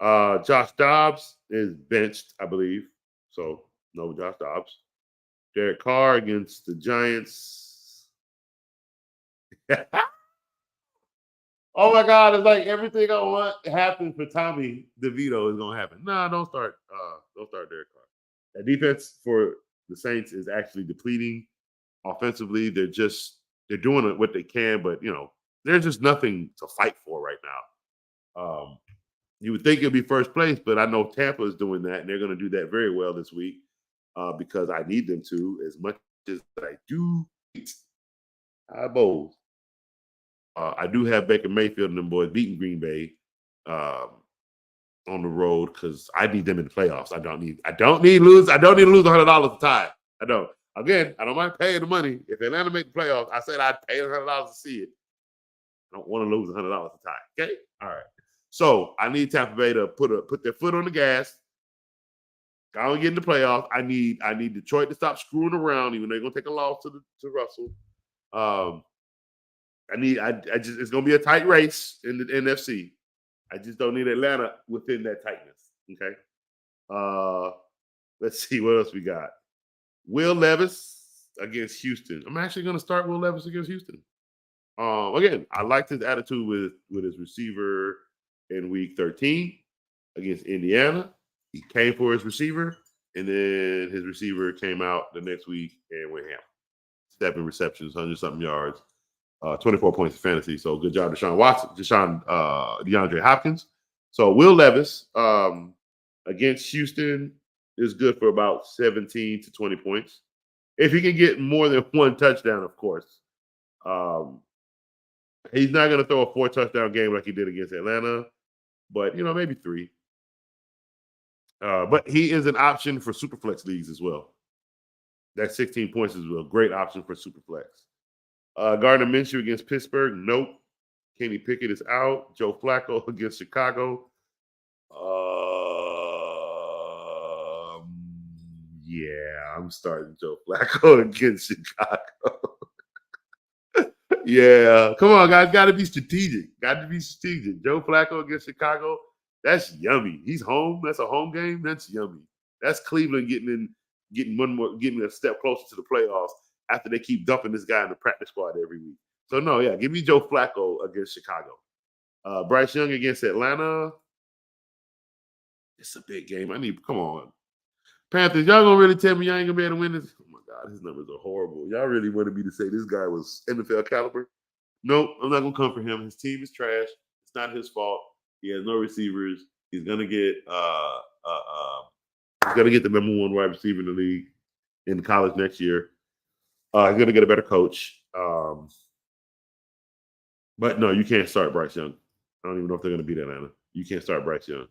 Josh Dobbs is benched, I believe. So, no Josh Dobbs. Derek Carr against the Giants. Oh, my God. It's like everything I want happens for Tommy DeVito is going to happen. No, don't start Derek Carr. That defense for the Saints is actually depleting offensively. They're doing what they can, but, there's just nothing to fight for right now. You would think it'd be first place, but I know Tampa is doing that, and they're going to do that very well this week because I need them to as much as I do. I bowl. I do have Baker Mayfield and them boys beating Green Bay on the road because I need them in the playoffs. I don't need to lose $100 to tie. I don't. Again, I don't mind paying the money. If Atlanta make the playoffs, I said I'd pay $100 to see it. I don't want to lose $100 to tie. Okay, all right. So I need Tampa Bay to put their foot on the gas. I don't get in the playoffs. I need Detroit to stop screwing around, even though they're gonna take a loss to Russell. It's gonna be a tight race in the NFC. I just don't need Atlanta within that tightness. Okay. Let's see what else we got. Will Levis against Houston. I'm actually gonna start Will Levis against Houston. Again, I liked his attitude with his receiver in week 13 against Indiana. He came for his receiver, and then his receiver came out the next week and went ham. 7 receptions, 100-something yards, 24 points of fantasy. So good job, DeAndre Hopkins. So Will Levis against Houston is good for about 17 to 20 points. If he can get more than 1 touchdown, of course. He's not going to throw a 4-touchdown game like he did against Atlanta, but, maybe 3. But he is an option for Superflex leagues as well. That 16 points is a great option for Superflex. Gardner Minshew against Pittsburgh, nope. Kenny Pickett is out. Joe Flacco against Chicago. Yeah, I'm starting Joe Flacco against Chicago. Yeah, come on, guys. Got to be strategic. Joe Flacco against Chicago. That's yummy. He's home. That's a home game. That's yummy. That's Cleveland getting a step closer to the playoffs after they keep dumping this guy in the practice squad every week. So no, yeah, give me Joe Flacco against Chicago. Bryce Young against Atlanta. It's a big game. Come on. Panthers, y'all gonna really tell me y'all ain't gonna be able to win this? Oh my God, his numbers are horrible. Y'all really wanted me to say this guy was NFL caliber? Nope, I'm not gonna come for him. His team is trash. It's not his fault. He has no receivers. He's gonna get the number 1 wide receiver in the league in college next year. He's gonna get a better coach. But no, you can't start Bryce Young. I don't even know if they're gonna beat Atlanta. You can't start Bryce Young.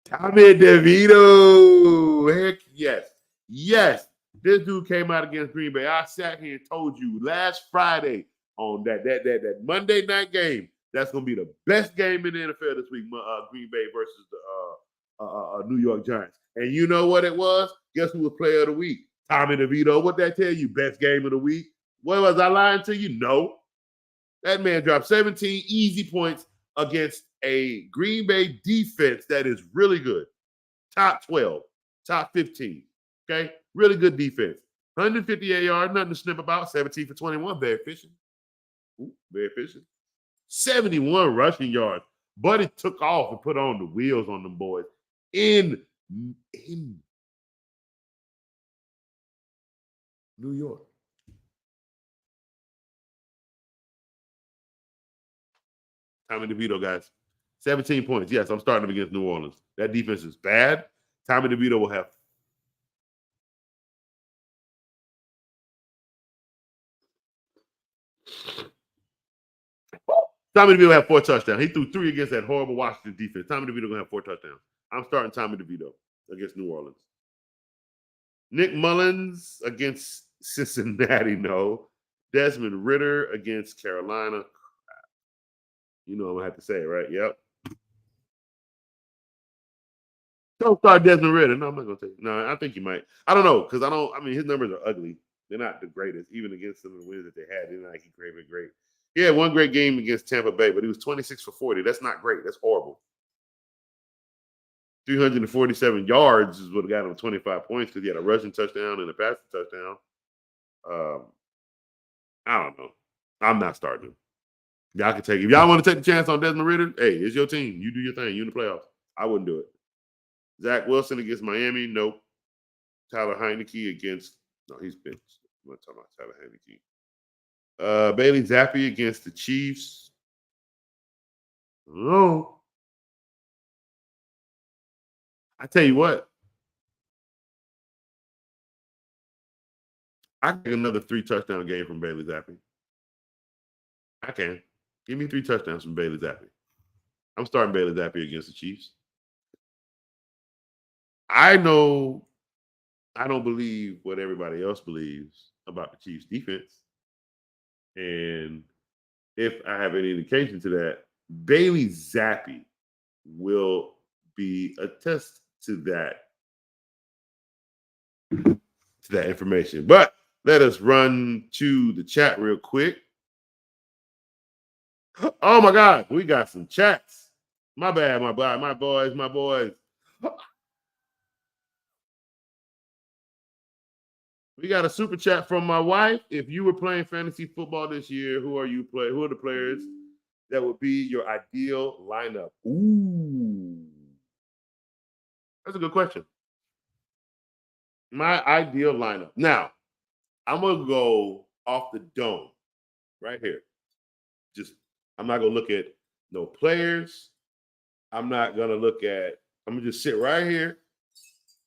Tommy DeVito. Heck yes. Yes. This dude came out against Green Bay. I sat here and told you last Friday on that Monday night game, that's going to be the best game in the NFL this week, Green Bay versus the New York Giants. And you know what it was? Guess who was player of the week? Tommy DeVito. What that tell you? Best game of the week. What was I lying to you? No. That man dropped 17 easy points against a Green Bay defense that is really good. Top 12, top 15. Okay? Really good defense. 158 yards, nothing to snip about. 17 for 21. Very efficient. Very efficient. 71 rushing yards. Buddy took off and put on the wheels on them boys in New York. Tommy DeVito, guys. 17 points. Yes, I'm starting him against New Orleans. That defense is bad. Tommy DeVito will have Tommy DeVito have 4 touchdowns. He threw 3 against that horrible Washington defense. Tommy DeVito gonna have 4 touchdowns. I'm starting Tommy DeVito against New Orleans. Nick Mullins against Cincinnati, no. Desmond Ridder against Carolina. You know I'm gonna have to say it, right? Yep. Don't start Desmond Ridder. No, I'm not gonna take it. No, I think you might. I don't know, because his numbers are ugly. They're not the greatest, even against some of the wins that they had. They're not like he's great. He had 1 great game against Tampa Bay, but he was 26 for 40. That's not great. That's horrible. 347 yards is what got him 25 points because he had a rushing touchdown and a passing touchdown. I don't know. I'm not starting him. Y'all can take it. If y'all want to take the chance on Desmond Ridder, hey, it's your team. You do your thing. You in the playoffs. I wouldn't do it. Zach Wilson against Miami, nope. Tyler Heineke against he's benched. I'm not talking about Tyler Heineke. Bailey Zappi against the Chiefs. No. I tell you what, I can get another 3-touchdown game from Bailey Zappi. I can. Give me 3 touchdowns from Bailey Zappi. I'm starting Bailey Zappi against the Chiefs. I know I don't believe what everybody else believes about the Chiefs defense. And if I have any indication to that, Bailey Zappi will be a test to that information. But let us run to the chat real quick. Oh my God, we got some chats. My bad, my boys. We got a super chat from my wife. If you were playing fantasy football this year, who are the players that would be your ideal lineup? Ooh. That's a good question. My ideal lineup. Now, I'm gonna go off the dome right here. I'm not gonna look at no players. I'm gonna just sit right here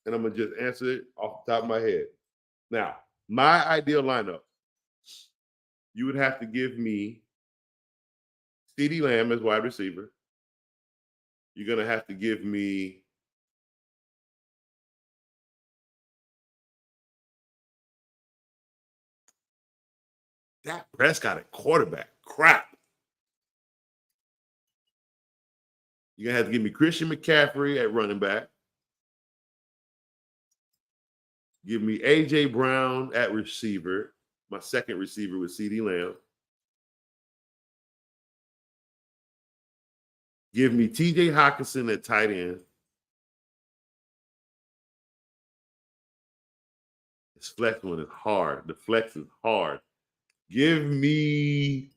and I'm gonna just answer it off the top of my head. Now, my ideal lineup, you would have to give me CeeDee Lamb as wide receiver. You're gonna have to give me Dak Prescott at quarterback. Crap. You're gonna have to give me Christian McCaffrey at running back. Give me AJ Brown at receiver. My second receiver with CeeDee Lamb. Give me TJ Hockenson at tight end. This flex one is hard. The flex is hard. Give me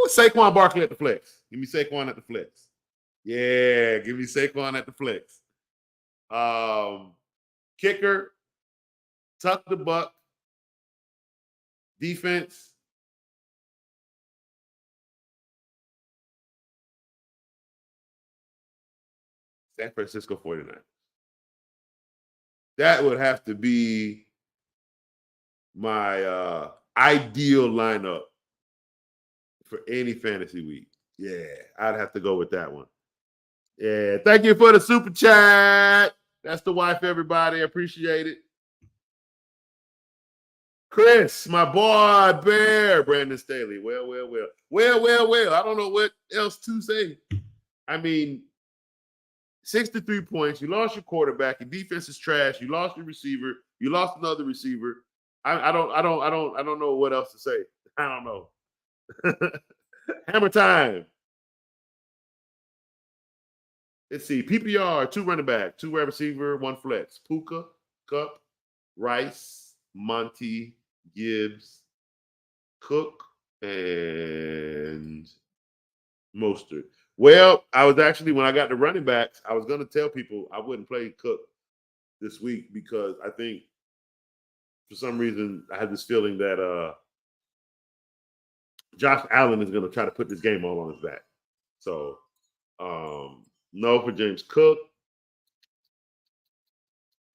Saquon Barkley at the flex. Give me Saquon at the flex. Yeah, give me Saquon at the flex. Kicker, tuck the buck. Defense. San Francisco 49ers. That would have to be my ideal lineup for any fantasy week. Yeah, I'd have to go with that one. Yeah, thank you for the super chat. That's the wife, everybody. Appreciate it. Chris, my boy, Bear, Brandon Staley. Well. I don't know what else to say. I mean, 63 points. You lost your quarterback. Your defense is trash. You lost your receiver. You lost another receiver. I don't know what else to say. I don't know. Hammer time. Let's see. PPR, 2 running back, 2 wide receiver, 1 flex. Puka, Cup, Rice, Monty, Gibbs, Cook, and Mostert. Well, I was actually, when I got the running backs, I was going to tell people I wouldn't play Cook this week because I think for some reason I had this feeling that Josh Allen is going to try to put this game all on his back. So, no for James Cook.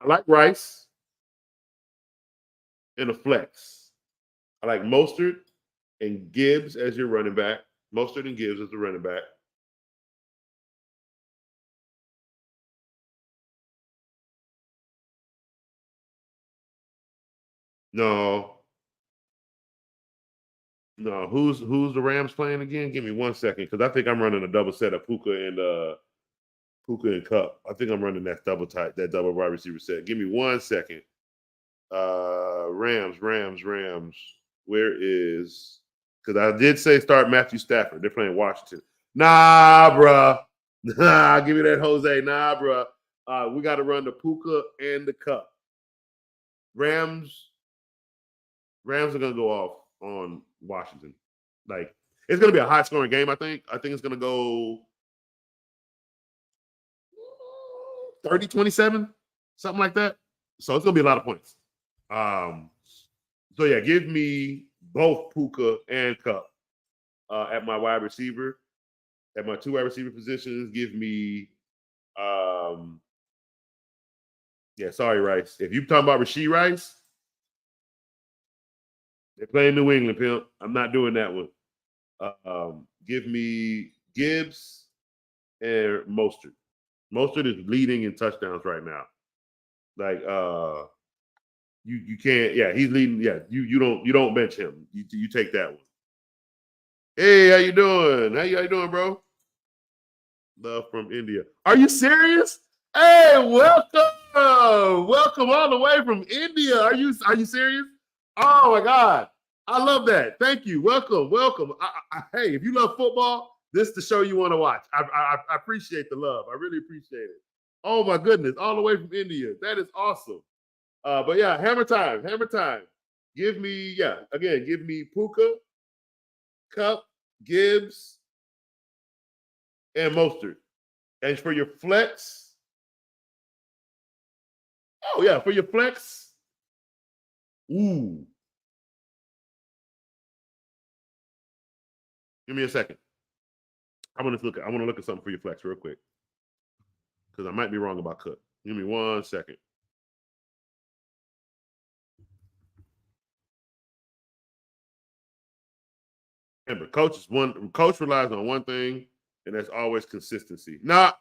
I like Rice in a flex. I like Mostert and Gibbs as your running back. Mostert and Gibbs as the running back. No. Who's the Rams playing again? Give me 1 second, because I think I'm running a double set of Puka and Cup. I think I'm running that double wide receiver set. Give me 1 second. Rams. Where is? Because I did say start Matthew Stafford. They're playing Washington. Nah, bruh. Nah, give me that Jose. Nah, bruh. We got to run the Puka and the Cup. Rams are gonna go off on Washington. Like, it's gonna be a high-scoring game. I think it's gonna go 30-27, something like that. So it's gonna be a lot of points. So yeah, give me both Puka and Cup at my wide receiver. At my 2 wide receiver positions, give me sorry, Rice. If you're talking about Rashee Rice, they're playing New England, pimp. I'm not doing that one. Give me Gibbs and Mostert. Mostert is leading in touchdowns right now. Like you can't, he's leading. Yeah, you don't bench him. You take that one. Hey, how you doing? How you doing, bro? Love from India. Are you serious? Hey, welcome. Welcome all the way from India. Are you serious? Oh my God. I love that. Thank you. Welcome. Hey, if you love football, this is the show you want to watch. I appreciate the love. I really appreciate it. Oh my goodness. All the way from India. That is awesome. But yeah, hammer time. Give me Puka, Cup, Gibbs, and Mostert. And for your flex, for your flex, ooh. Give me a second. I want to look at something for your flex real quick. Because I might be wrong about Cook. Give me 1 second. Remember, coach relies on one thing, and that's always consistency. Dallas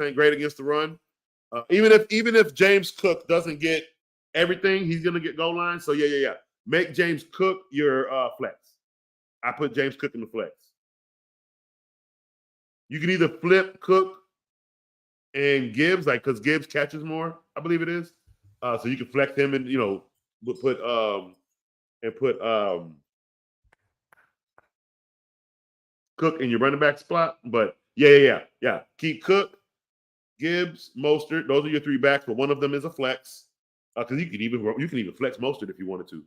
ain't great against the run. Even if James Cook doesn't get everything, he's gonna get goal line. So yeah. Make James Cook your flex. I put James Cook in the flex. You can either flip Cook and Gibbs, because Gibbs catches more, I believe it is. So you can flex him and put Cook in your running back spot. But yeah. Keep Cook, Gibbs, Mostert. Those are your 3 backs, but one of them is a flex. Because you can even flex Mostert if you wanted to.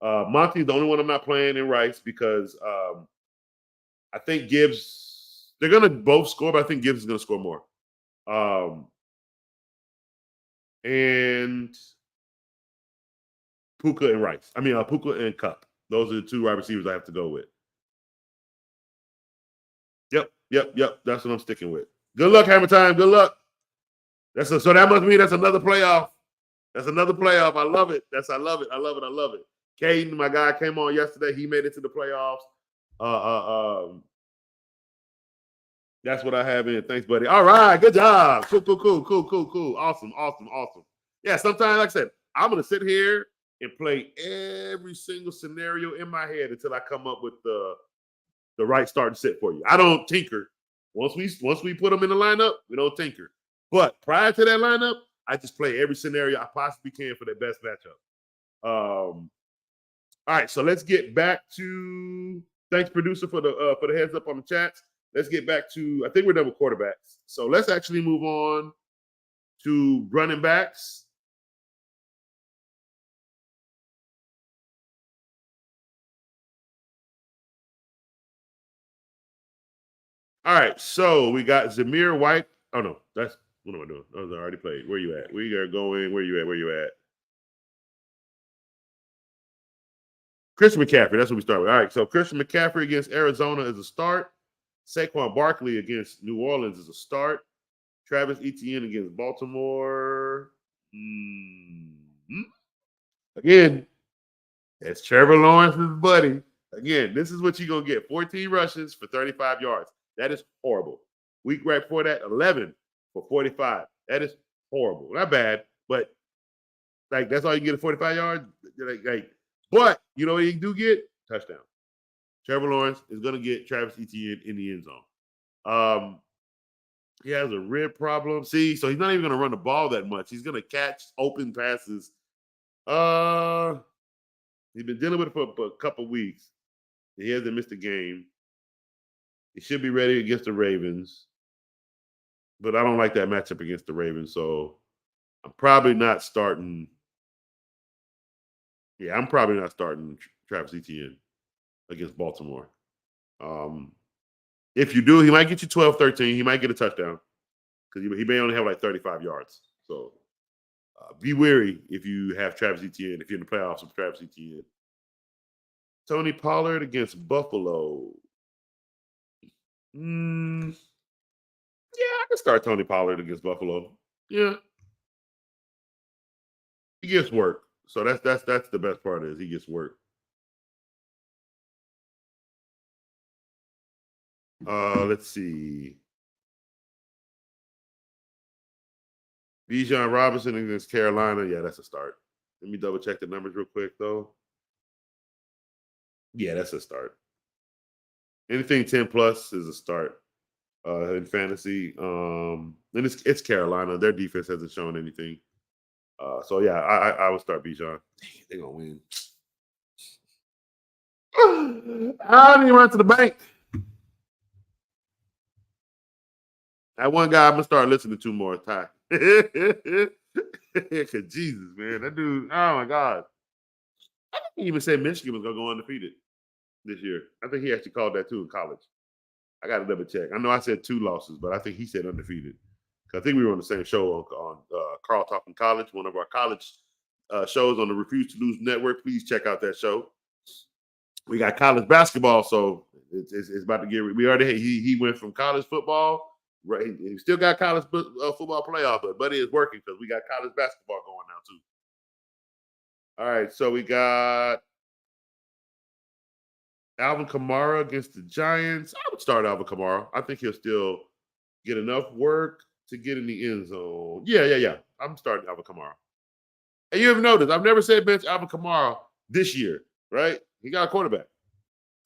Monty's the only one I'm not playing in Rice because I think Gibbs, they're gonna both score, but I think Gibbs is gonna score more. And Puka and Rice. Puka and Cup. Those are the 2 wide receivers I have to go with. Yep. That's what I'm sticking with. Good luck, Hammer Time. Good luck. So that must mean that's another playoff. That's another playoff. I love it. I love it. Caden, my guy, came on yesterday. He made it to the playoffs. That's what I have in. Thanks, buddy. All right, good job. Cool. Awesome. Yeah, sometimes, like I said, I'm gonna sit here and play every single scenario in my head until I come up with the right start and sit for you. I don't tinker. Once we put them in the lineup, we don't tinker. But prior to that lineup, I just play every scenario I possibly can for the best matchup. All right, so let's get back to. Thanks, producer, for the heads up on the chats. Let's get back to. I think we're done with quarterbacks. So let's actually move on to running backs. All right, so we got Zamir White. Oh no, what am I doing? Those I already played. Where you at? We are going. Where you at? Christian McCaffrey, that's what we start with. All right, so Christian McCaffrey against Arizona is a start. Saquon Barkley against New Orleans is a start. Travis Etienne against Baltimore. Again, that's Trevor Lawrence's buddy. Again, this is what you're going to get. 14 rushes for 35 yards. That is horrible. Week right before that, 11 for 45. That is horrible. Not bad, but that's all you can get at 45 yards. But you know what you do get? Touchdown. Trevor Lawrence is going to get Travis Etienne in the end zone. He has a rib problem. See, so he's not even going to run the ball that much. He's going to catch open passes. He's been dealing with it for a couple weeks. He hasn't missed a game. He should be ready against the Ravens. But I don't like that matchup against the Ravens, so I'm probably not starting. Yeah, I'm probably not starting Travis Etienne against Baltimore. If you do, he might get you 12, 13. He might get a touchdown because he may only have like 35 yards. So be wary if you have Travis Etienne, if you're in the playoffs with Travis Etienne. Tony Pollard against Buffalo. Yeah, I can start Tony Pollard against Buffalo. Yeah. He gets work. So that's the best part is he gets work. Let's see. Bijan Robinson against Carolina. Yeah, that's a start. Let me double check the numbers real quick, though. Yeah, that's a start. Anything 10 plus is a start in fantasy. And it's Carolina. Their defense hasn't shown anything. So yeah, I would start Bijan. They're gonna win. I don't even run to the bank. That one guy I'm gonna start listening to more, Ty. Cause Jesus, man, that dude. Oh my God. I think he even said Michigan was gonna go undefeated this year. I think he actually called that too in college. I got to double check. I know I said 2 losses, but I think he said undefeated. I think we were on the same show on Carl Talking College, one of our college shows on the Refuse to Lose Network. Please check out that show. We got college basketball, so it's about to get. We already he went from college football. Right, he still got college football playoff, but Buddy is working because we got college basketball going now too. All right, so we got Alvin Kamara against the Giants. I would start Alvin Kamara. I think he'll still get enough work to get in the end zone. Yeah. I'm starting Alvin Kamara. And you ever notice, I've never said bench Alvin Kamara this year, right? He got a quarterback.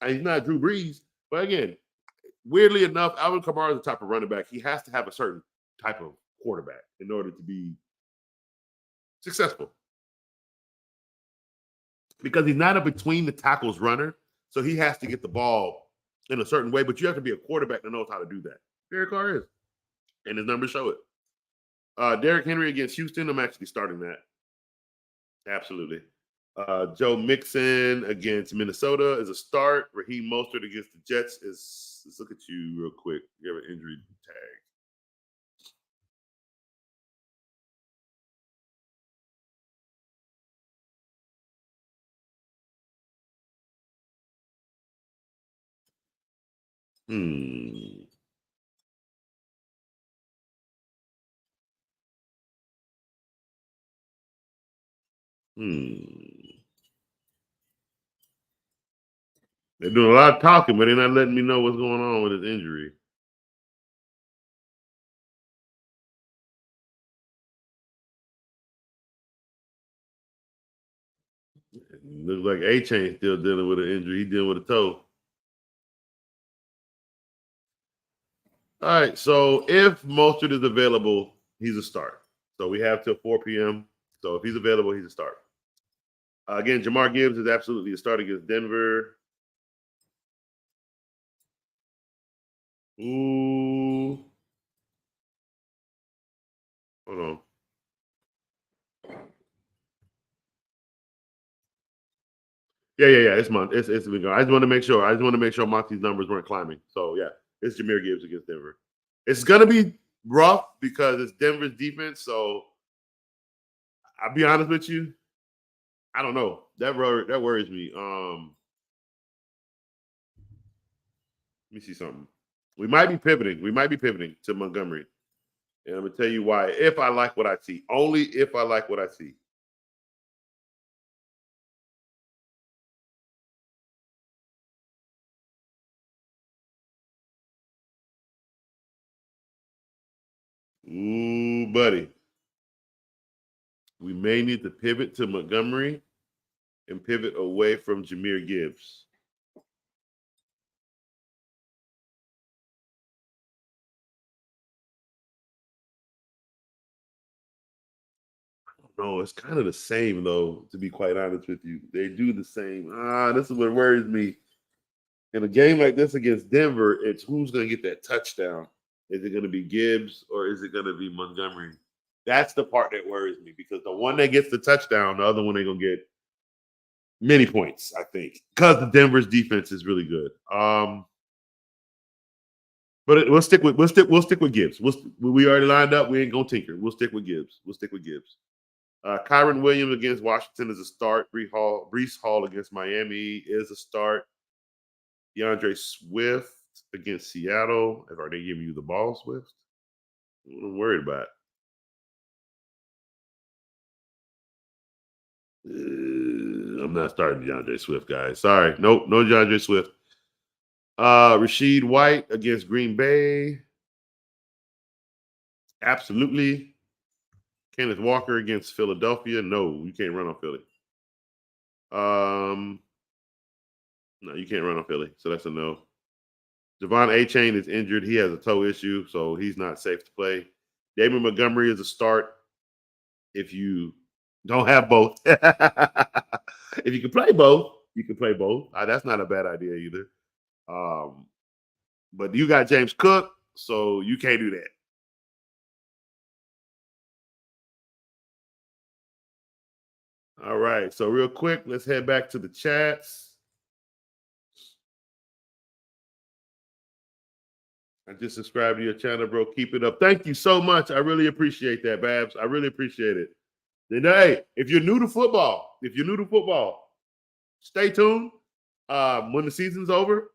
And he's not Drew Brees. But again, weirdly enough, Alvin Kamara is the type of running back. He has to have a certain type of quarterback in order to be successful. Because he's not a between the tackles runner. So he has to get the ball in a certain way, but you have to be a quarterback that knows how to do that. Derek Carr is. And his numbers show it. Derrick Henry against Houston, I'm actually starting that. Absolutely. Joe Mixon against Minnesota is a start. Raheem Mostert against the Jets is, let's look at you real quick. You have an injury tag. They're doing a lot of talking, but they're not letting me know what's going on with his injury. It looks like A-Chain's still dealing with an injury. He's dealing with a toe. All right, so if Mostert is available, he's a start. So we have till 4 p.m. So if he's available, he's a start. Again, Jamar Gibbs is absolutely a start against Denver. Ooh. Hold on. Yeah. It's been going. I just want to make sure Monty's numbers weren't climbing. So yeah, it's Jahmyr Gibbs against Denver. It's gonna be rough because it's Denver's defense. So I'll be honest with you. I don't know. That worries me. Let me see something. We might be pivoting. To Montgomery. And I'm gonna tell you why. If I like what I see. Only if I like what I see. Ooh, buddy. We may need to pivot to Montgomery and pivot away from Jahmyr Gibbs. No, it's kind of the same, though, to be quite honest with you. They do the same. This is what worries me. In a game like this against Denver, it's who's going to get that touchdown. Is it going to be Gibbs or is it going to be Montgomery? That's the part that worries me because the one that gets the touchdown, the other one ain't going to get many points, I think, because the Denver's defense is really good. But we'll stick with Gibbs. We already lined up. We ain't gonna tinker. We'll stick with Gibbs. Kyron Williams against Washington is a start. Breece Hall against Miami is a start. DeAndre Swift against Seattle. Are they giving you the ball, Swift? I'm worried about. I'm not starting DeAndre Swift, guys. Sorry. Nope, no DeAndre Swift. Rashid White against Green Bay. Absolutely. Kenneth Walker against Philadelphia. No, you can't run on Philly. No, you can't run on Philly. So that's a no. Devon A-Chain is injured. He has a toe issue, so he's not safe to play. David Montgomery is a start if you don't have both. If you can play both, you can play both. That's not a bad idea either. But you got James Cook, so you can't do that. All right, so real quick, let's head back to the chats. I just subscribed to your channel, bro. Keep it up. Thank you so much. I really appreciate that, Babs. I really appreciate it. Then, hey, if you're new to football, stay tuned. When the season's over,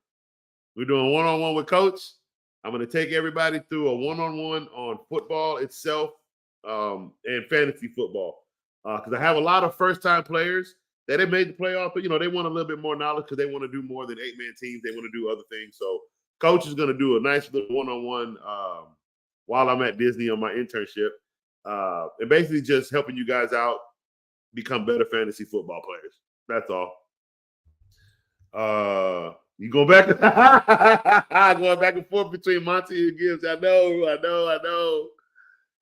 we're doing one-on-one with Coach. I'm going to take everybody through a one-on-one on football itself and fantasy football. Because I have a lot of first-time players that have made the playoff, but, they want a little bit more knowledge because they want to do more than 8-man teams. They want to do other things. So Coach is going to do a nice little one-on-one while I'm at Disney on my internship. And basically just helping you guys out become better fantasy football players. That's all. You go back going back and forth between Monty and Gibbs. I know.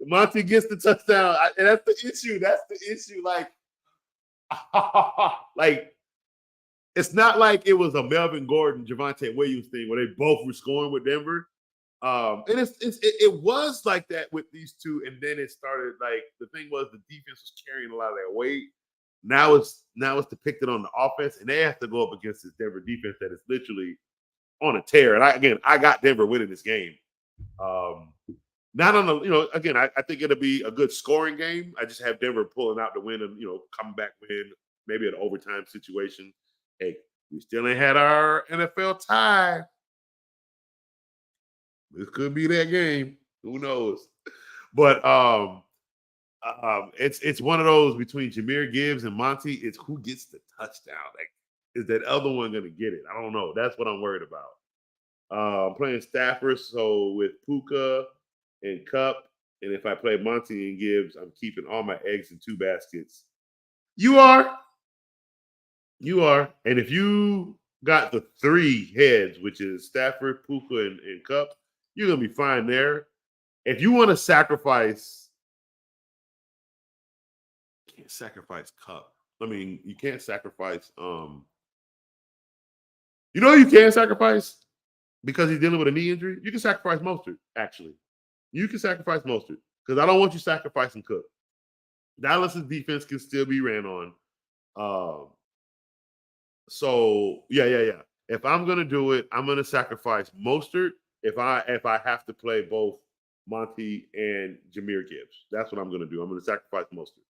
Monty gets the touchdown. And that's the issue. Like, it's not like it was a Melvin Gordon, Javonte Williams thing where they both were scoring with Denver. And it was like that with these two, and then it started like the thing was the defense was carrying a lot of their weight. Now it's depicted on the offense, and they have to go up against this Denver defense that is literally on a tear. And I got Denver winning this game. Not on the, I think it'll be a good scoring game. I just have Denver pulling out the win and coming back win, maybe an overtime situation. Hey, we still ain't had our NFL tie. This could be that game. Who knows? But it's one of those between Jahmyr Gibbs and Monty. It's who gets the touchdown. Like, is that other one going to get it? I don't know. That's what I'm worried about. Playing Stafford, so with Puka and Cup, and if I play Monty and Gibbs, I'm keeping all my eggs in two baskets. You are. And if you got the three heads, which is Stafford, Puka, and Cup, you're going to be fine there. If you want to sacrifice, you can't sacrifice Cup. I mean, you can't sacrifice, you can't sacrifice because he's dealing with a knee injury. You can sacrifice Mostert, actually. You can sacrifice Mostert because I don't want you sacrificing Cook. Dallas's defense can still be ran on. So, yeah. If I'm going to do it, I'm going to sacrifice Mostert if I have to play both Monty and Jahmyr Gibbs. That's what I'm going to do. I'm going to sacrifice Mostert.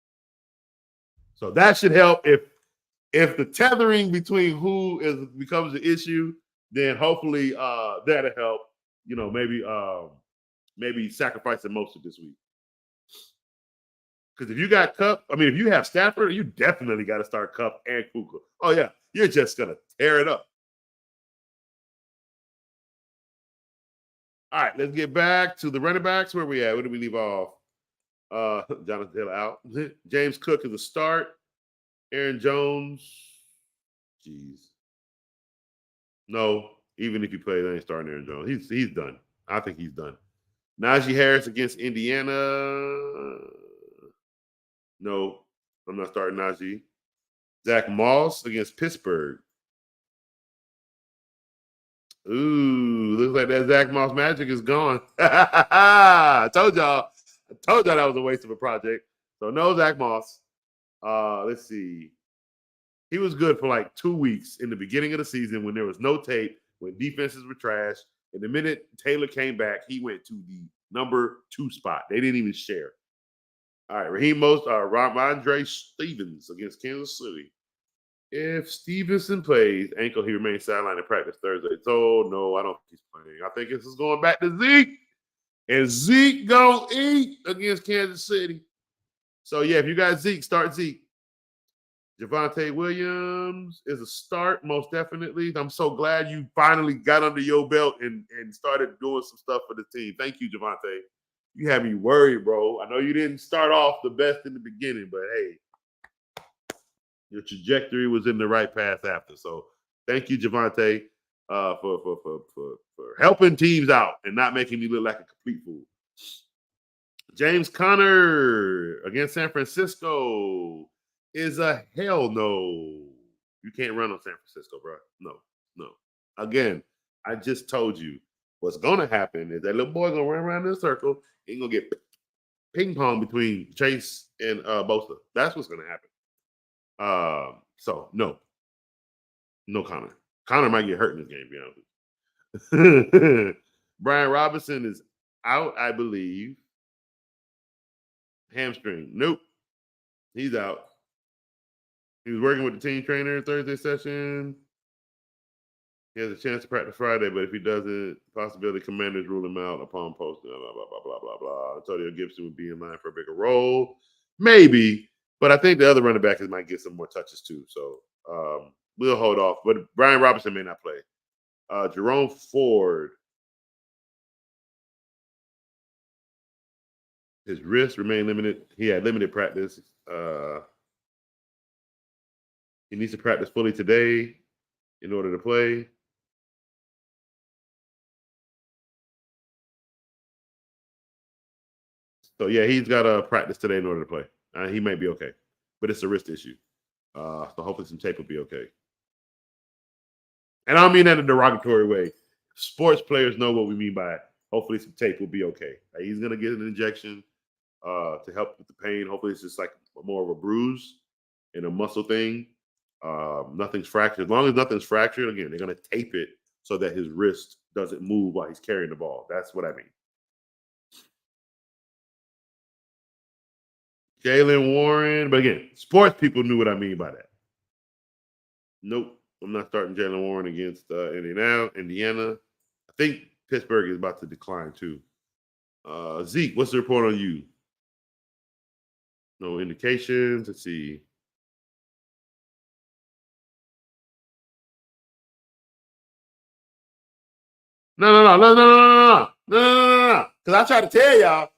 So that should help. If the tethering between who becomes an issue, then hopefully that'll help. Maybe sacrificing Mostert this week. Because if you got Cup, if you have Stafford, you definitely got to start Cup and Puka. Oh, yeah. You're just going to tear it up. All right, let's get back to the running backs. Where we at? Where did we leave off? Jonathan Taylor out. James Cook is a start. Aaron Jones. Jeez. No, even if you play, they ain't starting Aaron Jones. He's done. I think he's done. Najee Harris against Indiana. No, I'm not starting Najee. Zach Moss against Pittsburgh. Ooh, looks like that Zach Moss magic is gone. I told y'all that was a waste of a project. So no Zach Moss. Let's see. He was good for like 2 weeks in the beginning of the season when there was no tape, when defenses were trash. And the minute Taylor came back, he went to the number 2 spot. They didn't even share. All right, Ramondre Stevens against Kansas City. If Stevenson plays ankle, he remains sidelined in practice Thursday. So, no, I don't think he's playing. I think this is going back to Zeke. And Zeke gonna eat against Kansas City. So, yeah, if you got Zeke, start Zeke. Javonte Williams is a start, most definitely. I'm so glad you finally got under your belt and started doing some stuff for the team. Thank you, Javonte. You had me worried, bro. I know you didn't start off the best in the beginning, but hey, your trajectory was in the right path after. So thank you, Javonte, for helping teams out and not making me look like a complete fool. James Conner against San Francisco is a hell no. You can't run on San Francisco, bro. No. Again, I just told you what's going to happen is that little boy going to run around in a circle. He's going to get ping pong between Chase and Bosa. That's what's going to happen. So, no Conner. Conner might get hurt in this game, to be honest with you. Brian Robinson is out, I believe. Hamstring. Nope. He's out. He was working with the team trainer Thursday session. He has a chance to practice Friday, but if he doesn't, possibility Commanders rule him out upon posting. Blah, blah, blah, blah, blah, blah. Antonio Gibson would be in line for a bigger role. Maybe, but I think the other running backs might get some more touches too. So we'll hold off. But Brian Robinson may not play. Jerome Ford. His wrist remained limited. He had limited practice. He needs to practice fully today in order to play. So, yeah, he's got to practice today in order to play. He might be okay, but it's a wrist issue. So hopefully some tape will be okay. And I don't mean that in a derogatory way. Sports players know what we mean by it. Hopefully some tape will be okay. He's going to get an injection to help with the pain. Hopefully it's just like more of a bruise and a muscle thing. Nothing's fractured. As long as nothing's fractured, again, they're going to tape it so that his wrist doesn't move while he's carrying the ball. That's what I mean. Jalen Warren. But again, sports people knew what I mean by that. Nope. I'm not starting Jalen Warren against Indiana. I think Pittsburgh is about to decline too. Zeke, what's the report on you? No indications. Let's see. No. Because I tried to tell y'all.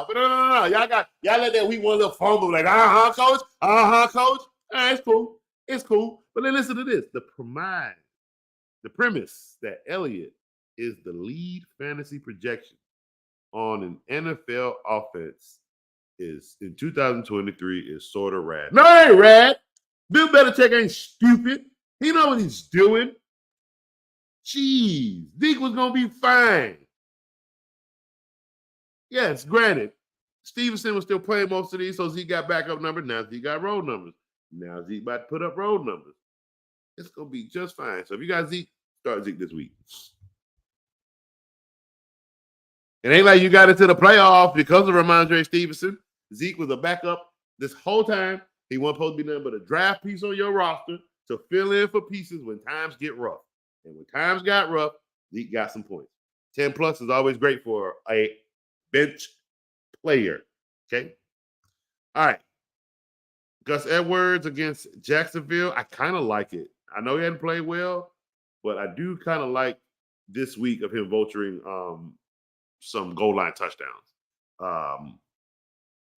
But no. Y'all let that week one little fumble like, coach. It's cool. But then listen to this. The premise that Elliott is the lead fantasy projection on an NFL offense is in 2023 is sort of rad. No, it ain't rad. Bill Belichick ain't stupid. He know what he's doing. Jeez, Zeke was going to be fine. Yes, granted, Stevenson was still playing most of these, so Zeke got backup numbers. Now Zeke got road numbers. Now Zeke about to put up road numbers. It's going to be just fine. So if you got Zeke, start Zeke this week. It ain't like you got into the playoffs because of Ramondre Stevenson. Zeke was a backup this whole time. He wasn't supposed to be nothing but a draft piece on your roster to fill in for pieces when times get rough. And when times got rough, Zeke got some points. 10 plus is always great for a bench player. Okay? All right. Gus Edwards against Jacksonville. I kind of like it. I know he hadn't played well, but I do kind of like this week of him vulturing some goal line touchdowns.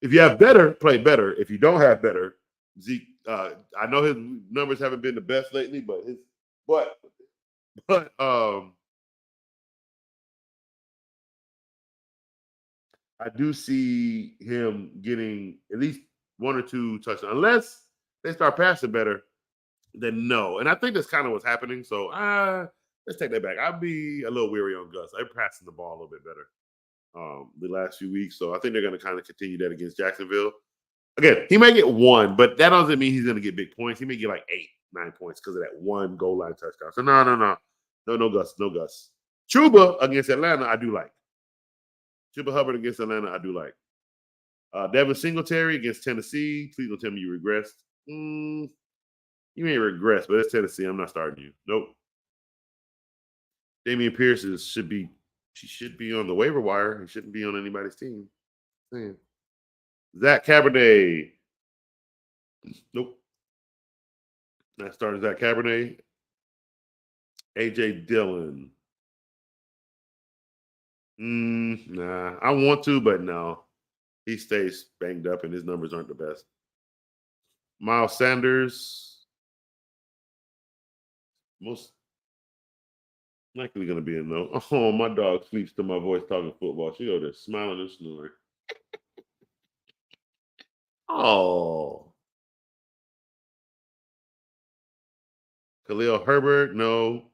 If you have better, play better. If you don't have better, Zeke, I know his numbers haven't been the best lately, but I do see him getting at least 1 or 2 touchdowns. Unless they start passing better, then no. And I think that's kind of what's happening. So let's take that back. I'd be a little weary on Gus. They're passing the ball a little bit better the last few weeks. So I think they're going to kind of continue that against Jacksonville. Again, he may get 1, but that doesn't mean he's going to get big points. He may get like 8, 9 points because of that 1 goal line touchdown. So no, Gus. Chuba against Atlanta, I do like. Chuba Hubbard against Atlanta, I do like. Devin Singletary against Tennessee. Please don't tell me you regressed. You may regress, but it's Tennessee. I'm not starting you. Nope. Damian Pierce should be on the waiver wire. He shouldn't be on anybody's team. Man. Zach Cabernet. Nope. Not starting Zach Cabernet. AJ Dillon. Nah. I want to, but no. He stays banged up and his numbers aren't the best. Miles Sanders. Most likely going to be a no. Oh, my dog sleeps to my voice talking football. She over there smiling and snoring. Oh. Khalil Herbert, no.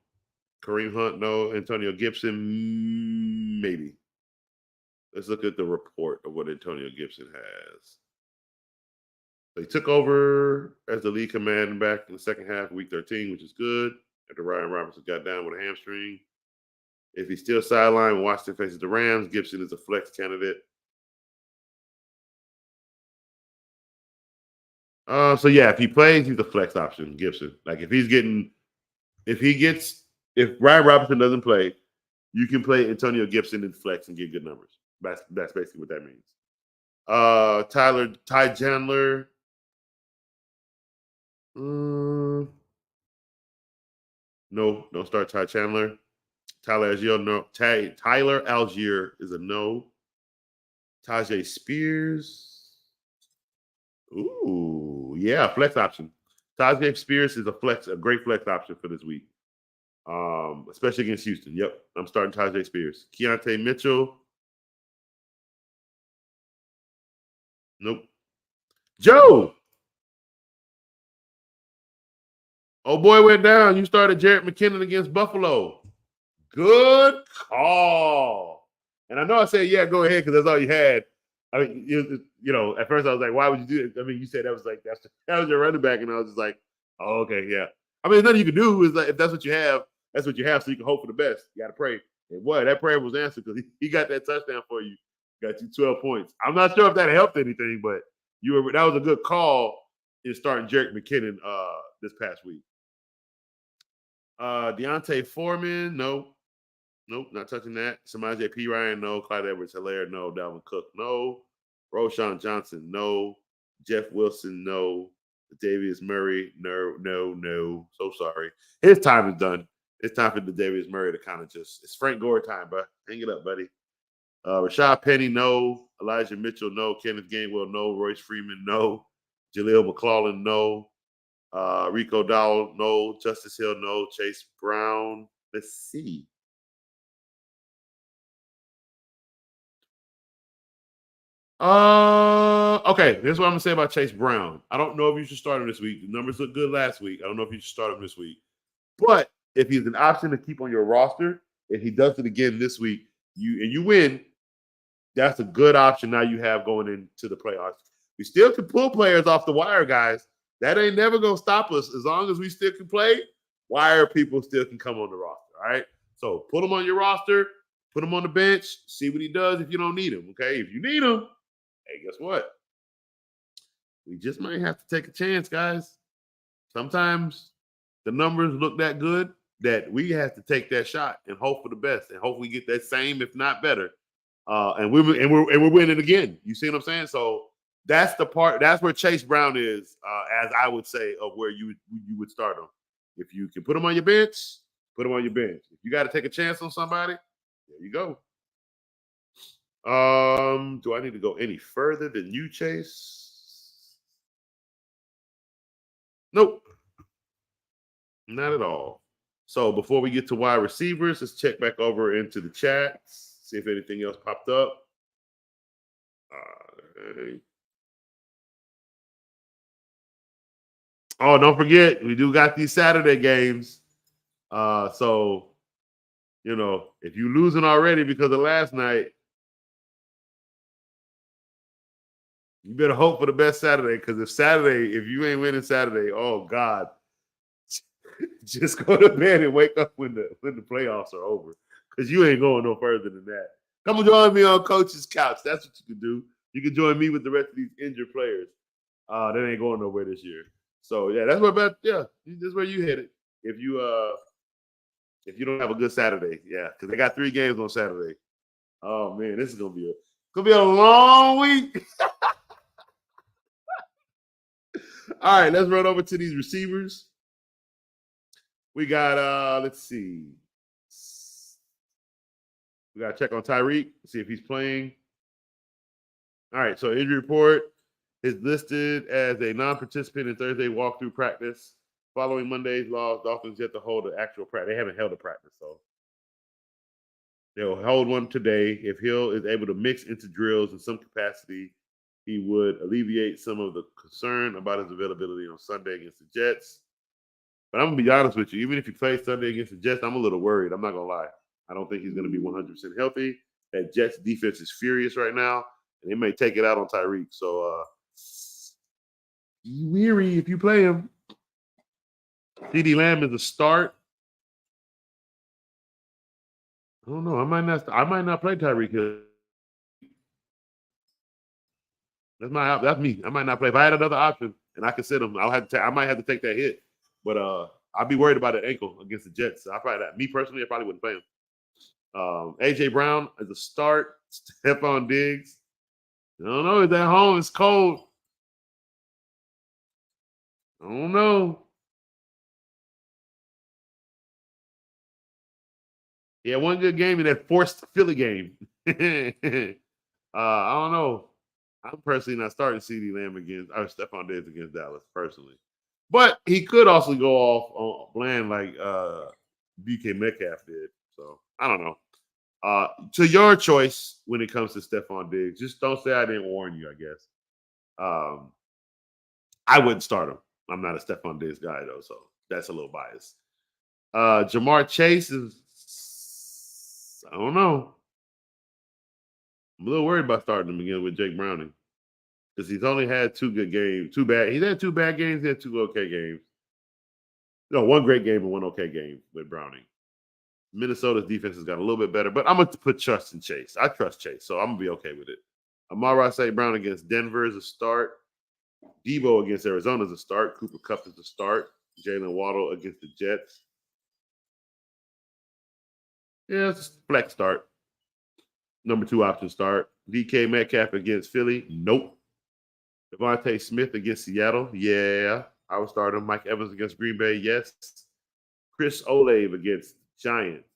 Kareem Hunt, no. Antonio Gibson, maybe. Let's look at the report of what Antonio Gibson has. So he took over as the lead commanding back in the second half of week 13, which is good. After Ryan Robinson got down with a hamstring. If he's still sidelined, Washington faces the Rams. Gibson is a flex candidate. So yeah, if he plays, he's a flex option, Gibson. Like if Ryan Robinson doesn't play, you can play Antonio Gibson in flex and get good numbers. That's basically what that means. Ty Chandler. No, don't start Ty Chandler. Tyler Algier, no. Tyler Algier is a no. Tajay Spears. Ooh, yeah, flex option. Tajay Spears is a great flex option for this week. Especially against Houston. Yep, I'm starting Tajay Spears. Keontae Mitchell. Nope. Joe. Oh boy went down. You started Jerick McKinnon against Buffalo. Good call. And I know I said, yeah, go ahead, because that's all you had. I mean, at first I was like, why would you do it? I mean, you said that was your running back, and I was just like, oh, okay, yeah. I mean, nothing you can do is like, if that's what you have, that's what you have, so you can hope for the best. You got to pray. And boy, that prayer was answered because he got that touchdown for you. Got you 12 points. I'm not sure if that helped anything, but that was a good call in starting Jerick McKinnon this past week. Deontay Foreman, no. Nope, not touching that. Samaje P. Ryan, no. Clyde Edwards-Helaire, no. Dalvin Cook, no. Roshan Johnson, no. Jeff Wilson, no. Davius Murray, no. So sorry. His time is done. It's time for Davius Murray to kind of it's Frank Gore time, bro. Hang it up, buddy. Rashad Penny, no. Elijah Mitchell, no. Kenneth Gainwell, no. Royce Freeman, no. Jaleel McLaughlin, no. Rico Dowell, no. Justice Hill, no. Chase Brown. Let's see. Okay. Here's what I'm gonna say about Chase Brown. I don't know if you should start him this week. The numbers look good last week. I don't know if you should start him this week. But if he's an option to keep on your roster, if he does it again this week, you win, that's a good option now you have going into the playoffs. We still can pull players off the wire, guys. That ain't never gonna stop us. As long as we still can play, wire people still can come on the roster. All right. So put him on your roster, put him on the bench, see what he does if you don't need him. Okay. If you need him, hey, guess what? We just might have to take a chance, guys. Sometimes the numbers look that good that we have to take that shot and hope for the best and hopefully get that same, if not better. And we're winning again. You see what I'm saying? So that's the part. That's where Chase Brown is, as I would say, of where you would start him. If you can put him on your bench, put him on your bench. If you got to take a chance on somebody, there you go. Do I need to go any further than you, Chase? Nope. Not at all. So before we get to wide receivers, let's check back over into the chat, see if anything else popped up. Oh, don't forget, we do got these Saturday games. So, if you're losing already because of last night, you better hope for the best Saturday, because if you ain't winning Saturday, oh God, just go to bed and wake up when the playoffs are over, because you ain't going no further than that. Come join me on Coach's Couch. That's what you can do. You can join me with the rest of these injured players. That ain't going nowhere this year. So yeah, that's where you hit it. If you don't have a good Saturday, yeah, because they got 3 games on Saturday. Oh man, this is gonna be a long week. All right, let's run over to these receivers. We got let's see. We got to check on Tyreek, see if he's playing. All right, so injury report is listed as a non-participant in Thursday walkthrough practice. Following Monday's loss, Dolphins yet to hold an actual practice. They haven't held a practice, so they'll hold one today. If Hill is able to mix into drills in some capacity, he would alleviate some of the concern about his availability on Sunday against the Jets. But I'm going to be honest with you. Even if he plays Sunday against the Jets, I'm a little worried. I'm not going to lie. I don't think he's going to be 100% healthy. That Jets defense is furious right now, and they may take it out on Tyreek. So, be weary if you play him. CeeDee Lamb is a start. I don't know. I might not play Tyreek Hill. That's me. I might not play. If I had another option and I could sit him, I might have to take that hit. But I'd be worried about that ankle against the Jets. So me personally, I probably wouldn't play him. AJ Brown is a start. Stephon Diggs. I don't know. It's at home. It's cold. I don't know. Yeah, one good game in that forced Philly game. I don't know. I'm personally not starting CeeDee Lamb against or Stephon Diggs against Dallas personally, but he could also go off on bland like DK Metcalf did. So I don't know. To your choice when it comes to Stephon Diggs, just don't say I didn't warn you. I guess I wouldn't start him. I'm not a Stephon Diggs guy though, so that's a little biased. Jamar Chase is. I don't know. I'm a little worried about starting him again with Jake Browning because he's only had 2 good games. He's had 2 bad games. He had 2 okay games. No, 1 great game and 1 okay game with Browning. Minnesota's defense has got a little bit better, but I'm going to put trust in Chase. I trust Chase, so I'm going to be okay with it. Amara St. Brown against Denver is a start. Debo against Arizona is a start. Cooper Kupp is a start. Jalen Waddle against the Jets. Yeah, it's a flex start. Number 2 option start. DK Metcalf against Philly. Nope. Devontae Smith against Seattle. Yeah. I would start him. Mike Evans against Green Bay. Yes. Chris Olave against Giants.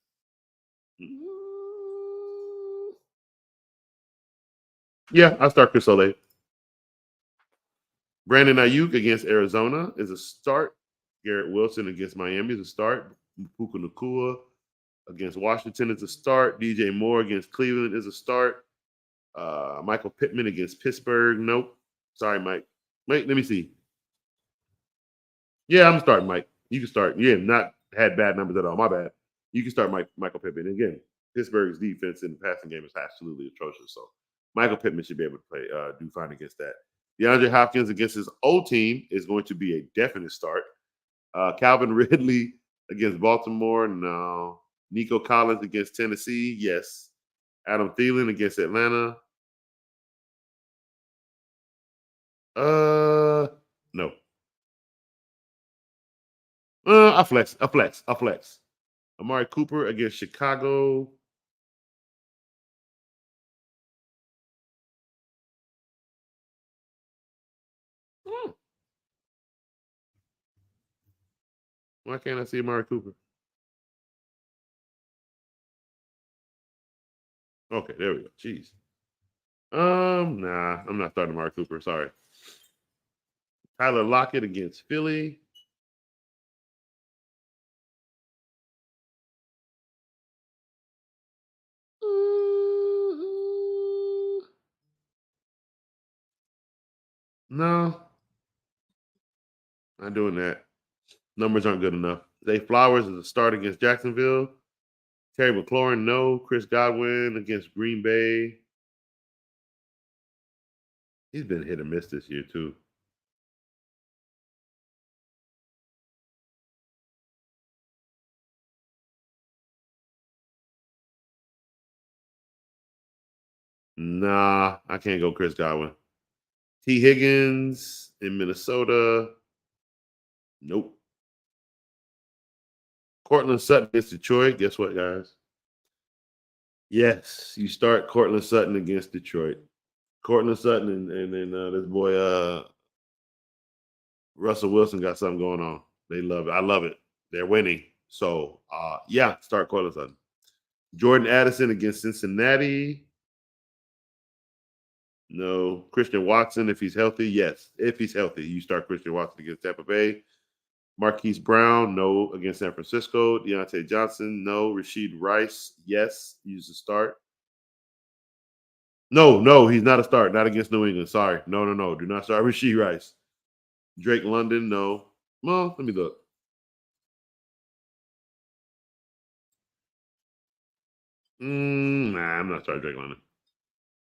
Yeah, I'll start Chris Olave. Brandon Ayuk against Arizona is a start. Garrett Wilson against Miami is a start. Puka Nacua against Washington is a start. DJ Moore against Cleveland is a start. Michael Pittman against Pittsburgh. Nope. Sorry, Mike. Wait, let me see. Yeah, I'm starting Mike. You can start. You have not had bad numbers at all. My bad. You can start Michael Pittman. And again, Pittsburgh's defense in the passing game is absolutely atrocious. So Michael Pittman should be able to play, do fine against that. DeAndre Hopkins against his old team is going to be a definite start. Calvin Ridley against Baltimore. No. Nico Collins against Tennessee. Yes. Adam Thielen against Atlanta. No. I flex. Amari Cooper against Chicago. Why can't I see Amari Cooper? Okay, there we go. Jeez. Nah, I'm not starting Amari Cooper. Sorry. Tyler Lockett against Philly. No, not doing that. Numbers aren't good enough. Zay Flowers is a start against Jacksonville. Terry McLaurin, no. Chris Godwin against Green Bay. He's been hit or miss this year, too. Nah, I can't go Chris Godwin. T. Higgins in Minnesota. Nope. Cortland Sutton against Detroit. Guess what, guys? Yes, you start Cortland Sutton against Detroit. Cortland Sutton and then this boy Russell Wilson got something going on. They love it. I love it. They're winning. So yeah, start Cortland Sutton. Jordan Addison against Cincinnati. No. Christian Watson, if he's healthy, yes. If he's healthy, you start Christian Watson against Tampa Bay. Marquise Brown, no, against San Francisco. Deontay Johnson, no. Rashid Rice, yes. Use the start. No, he's not a start. Not against New England. Sorry. No. Do not start Rashid Rice. Drake London, no. Well, let me look. Nah, I'm not starting Drake London.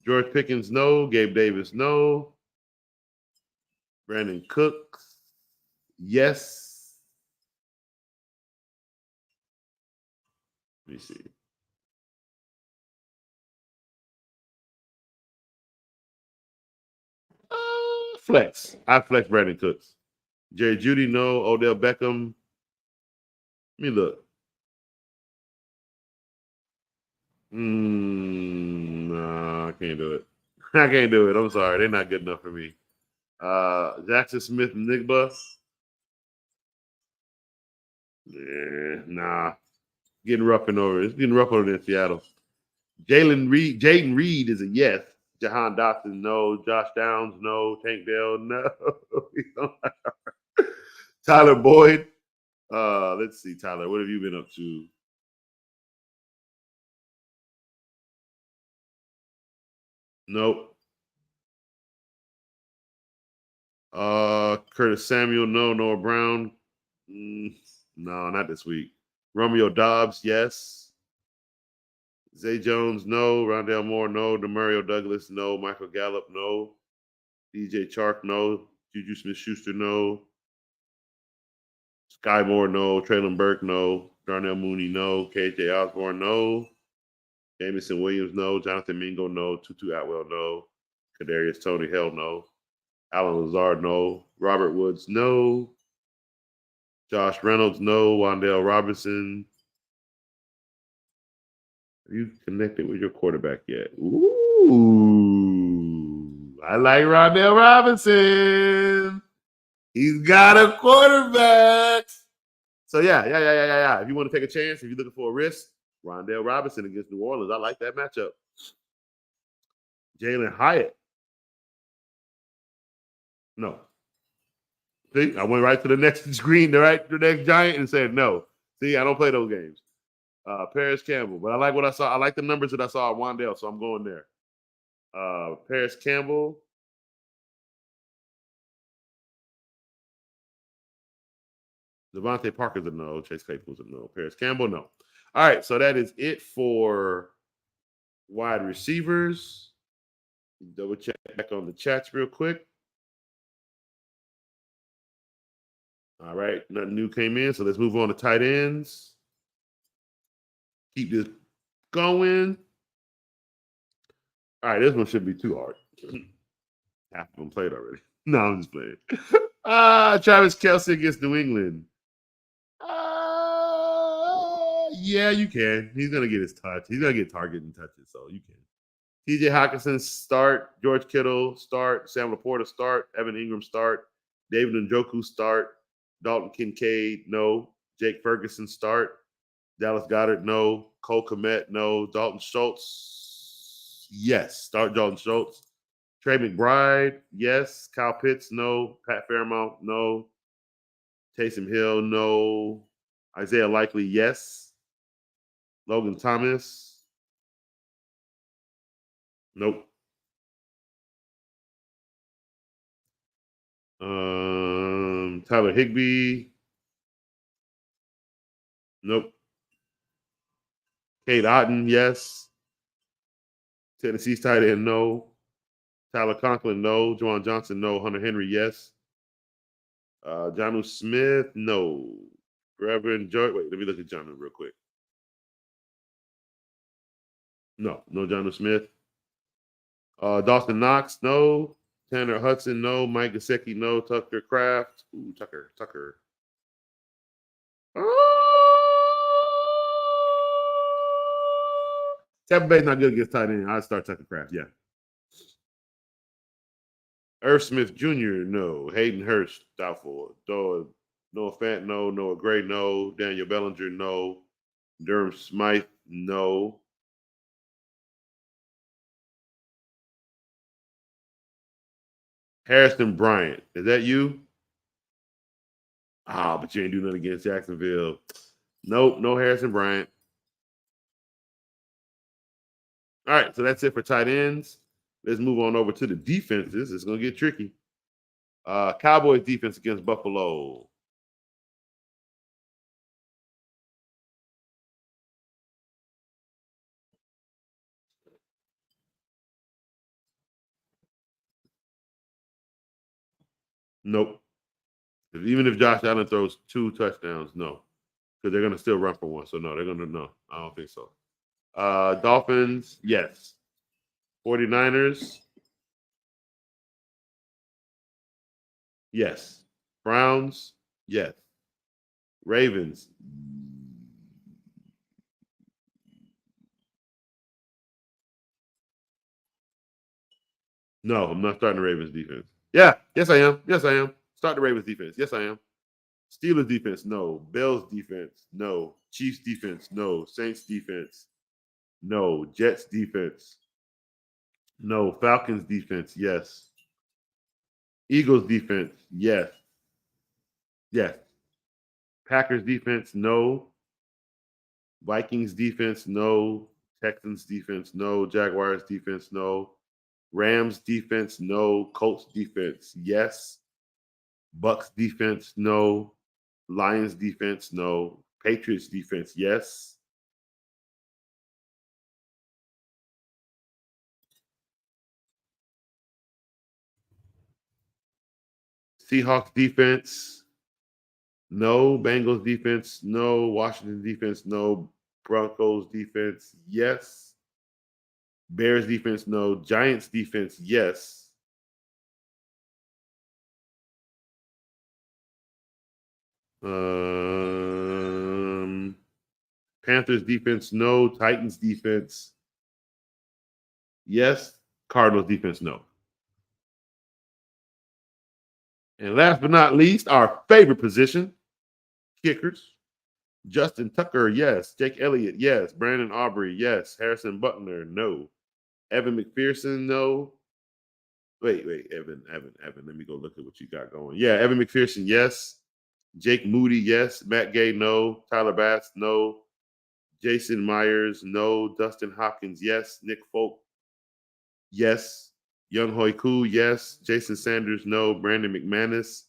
George Pickens, no. Gabe Davis, no. Brandon Cooks, yes. Let me see. Flex. I flex Brandon Cooks. Jerry Judy, no. Odell Beckham. Let me look. No, I can't do it. I can't do it. I'm sorry. They're not good enough for me. Jackson Smith Nigba. Nah. Getting rough and over. It's getting rough over in Seattle. Jaden Reed is a yes. Jahan Dotson, no. Josh Downs, no. Tank Dell, no. Tyler Boyd. Let's see, Tyler. What have you been up to? Nope. Curtis Samuel, no. Noah Brown. No, not this week. Romeo Dobbs, yes. Zay Jones, no. Rondell Moore, no. Demario Douglas, no. Michael Gallup, no. DJ Chark, no. Juju Smith-Schuster, no. Sky Moore, no. Traylon Burke, no. Darnell Mooney, no. KJ Osborne, no. Jamison Williams, no. Jonathan Mingo, no. Tutu Atwell, no. Kadarius Toney, hell no. Alan Lazard, no. Robert Woods, no. Josh Reynolds, no. Wandale Robinson. Have you connected with your quarterback yet? Ooh. I like Rondell Robinson. He's got a quarterback. So yeah. If you want to take a chance, if you're looking for a risk, Rondell Robinson against New Orleans. I like that matchup. Jalen Hyatt. No. See, I went right to the next screen, the next giant, and said no. See, I don't play those games. Paris Campbell, but I like what I saw. I like the numbers that I saw at Wandale, so I'm going there. Paris Campbell. Devontae Parker's a no. Chase Claypool's a no. Paris Campbell, no. All right, so that is it for wide receivers. Double check back on the chats real quick. All right, nothing new came in, so let's move on to tight ends. Keep this going. All right, this one should be too hard. Half of them played already. No, I'm just playing. Travis Kelce against New England. Yeah, you can. He's going to get his touch. He's going to get target and touches, so you can. TJ Hawkinson, start. George Kittle, start. Sam Laporta, start. Evan Ingram, start. David Njoku, start. Dalton Kincaid, no. Jake Ferguson, start. Dallas Goedert, no. Cole Kmet, no. Dalton Schultz, yes. Start Dalton Schultz. Trey McBride, yes. Kyle Pitts, no. Pat Fairmount, no. Taysom Hill, no. Isaiah Likely, yes. Logan Thomas, nope. Tyler Higbee, nope. Kate Otten, yes. Tennessee's tight end, no. Tyler Conklin, no. Juwan Johnson, no. Hunter Henry, yes. Jonnu Smith, no. Reverend George, wait, let me look at Jonnu real quick. No Jonnu Smith. Dawson Knox, no. Tanner Hudson, no. Mike Gesicki, no. Tucker Kraft. Ooh, Tucker. Tampa Bay's not good against tight end. I'd start Tucker Kraft, yeah. Irv Smith Jr., no. Hayden Hurst, doubtful. Noah Fant, no. Noah Gray, no. Daniel Bellinger, no. Durham Smythe, no. Harrison Bryant, is that you? But you ain't do nothing against Jacksonville. Nope, no Harrison Bryant. All right, so that's it for tight ends. Let's move on over to the defenses. It's going to get tricky. Cowboys defense against Buffalo. Nope. Even if Josh Allen throws 2 touchdowns, no. Because they're going to still run for 1. So, no, they're going to, no. I don't think so. Dolphins, yes. 49ers, yes. Browns, yes. Ravens, no, I'm not starting the Ravens defense. Yeah, yes, I am. Start the Ravens defense. Yes, I am. Steelers defense, no. Bills defense, no. Chiefs defense, no. Saints defense, no. Jets defense, no. Falcons defense, yes. Eagles defense, yes. Yes. Packers defense, no. Vikings defense, no. Texans defense, no. Jaguars defense, no. Rams defense, no. Colts defense, yes. Bucks defense, no. Lions defense, no. Patriots defense, yes. Seahawks defense, no. Bengals defense, no. Washington defense, no. Broncos defense, yes. Bears defense, no. Giants defense, yes. Panthers defense, no. Titans defense, yes. Cardinals defense, no. And last but not least, our favorite position, kickers. Justin Tucker, yes. Jake Elliott, yes. Brandon Aubrey, yes. Harrison Butler, no. Evan McPherson, no. Wait, Evan. Let me go look at what you got going. Yeah, Evan McPherson, yes. Jake Moody, yes. Matt Gay, no. Tyler Bass, no. Jason Myers, no. Dustin Hopkins, yes. Nick Folk, yes. Young Hoi Koo, yes. Jason Sanders, no. Brandon McManus,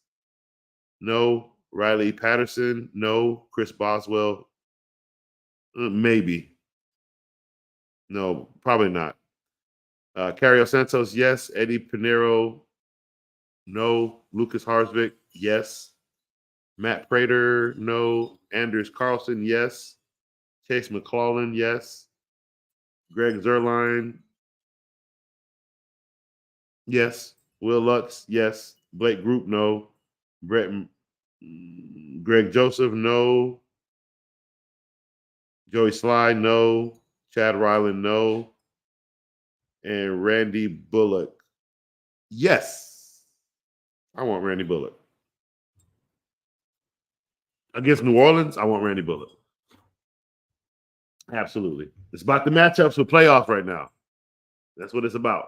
no. Riley Patterson, no. Chris Boswell, maybe. No, probably not. Cario Santos, yes. Eddie Pinero, no. Lucas Harsvik, yes. Matt Prater, no. Anders Carlson, yes. Chase McClellan, yes. Greg Zerline, yes. Will Lutz, yes. Blake Group, no. Greg Joseph, no. Joey Sly, no. Chad Ryland, no. And Randy Bullock, yes. I want Randy Bullock. Against New Orleans, I want Randy Bullock. Absolutely. It's about the matchups for playoffs right now. That's what it's about.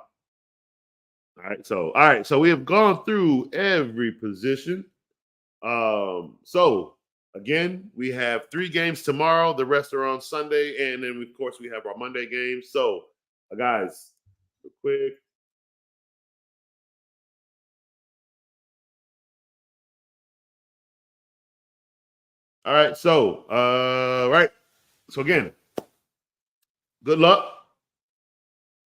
All right. So we have gone through every position. So again, we have 3 games tomorrow. The rest are on Sunday, and then of course we have our Monday games. So, guys, real quick. All right. So, right. So again, good luck.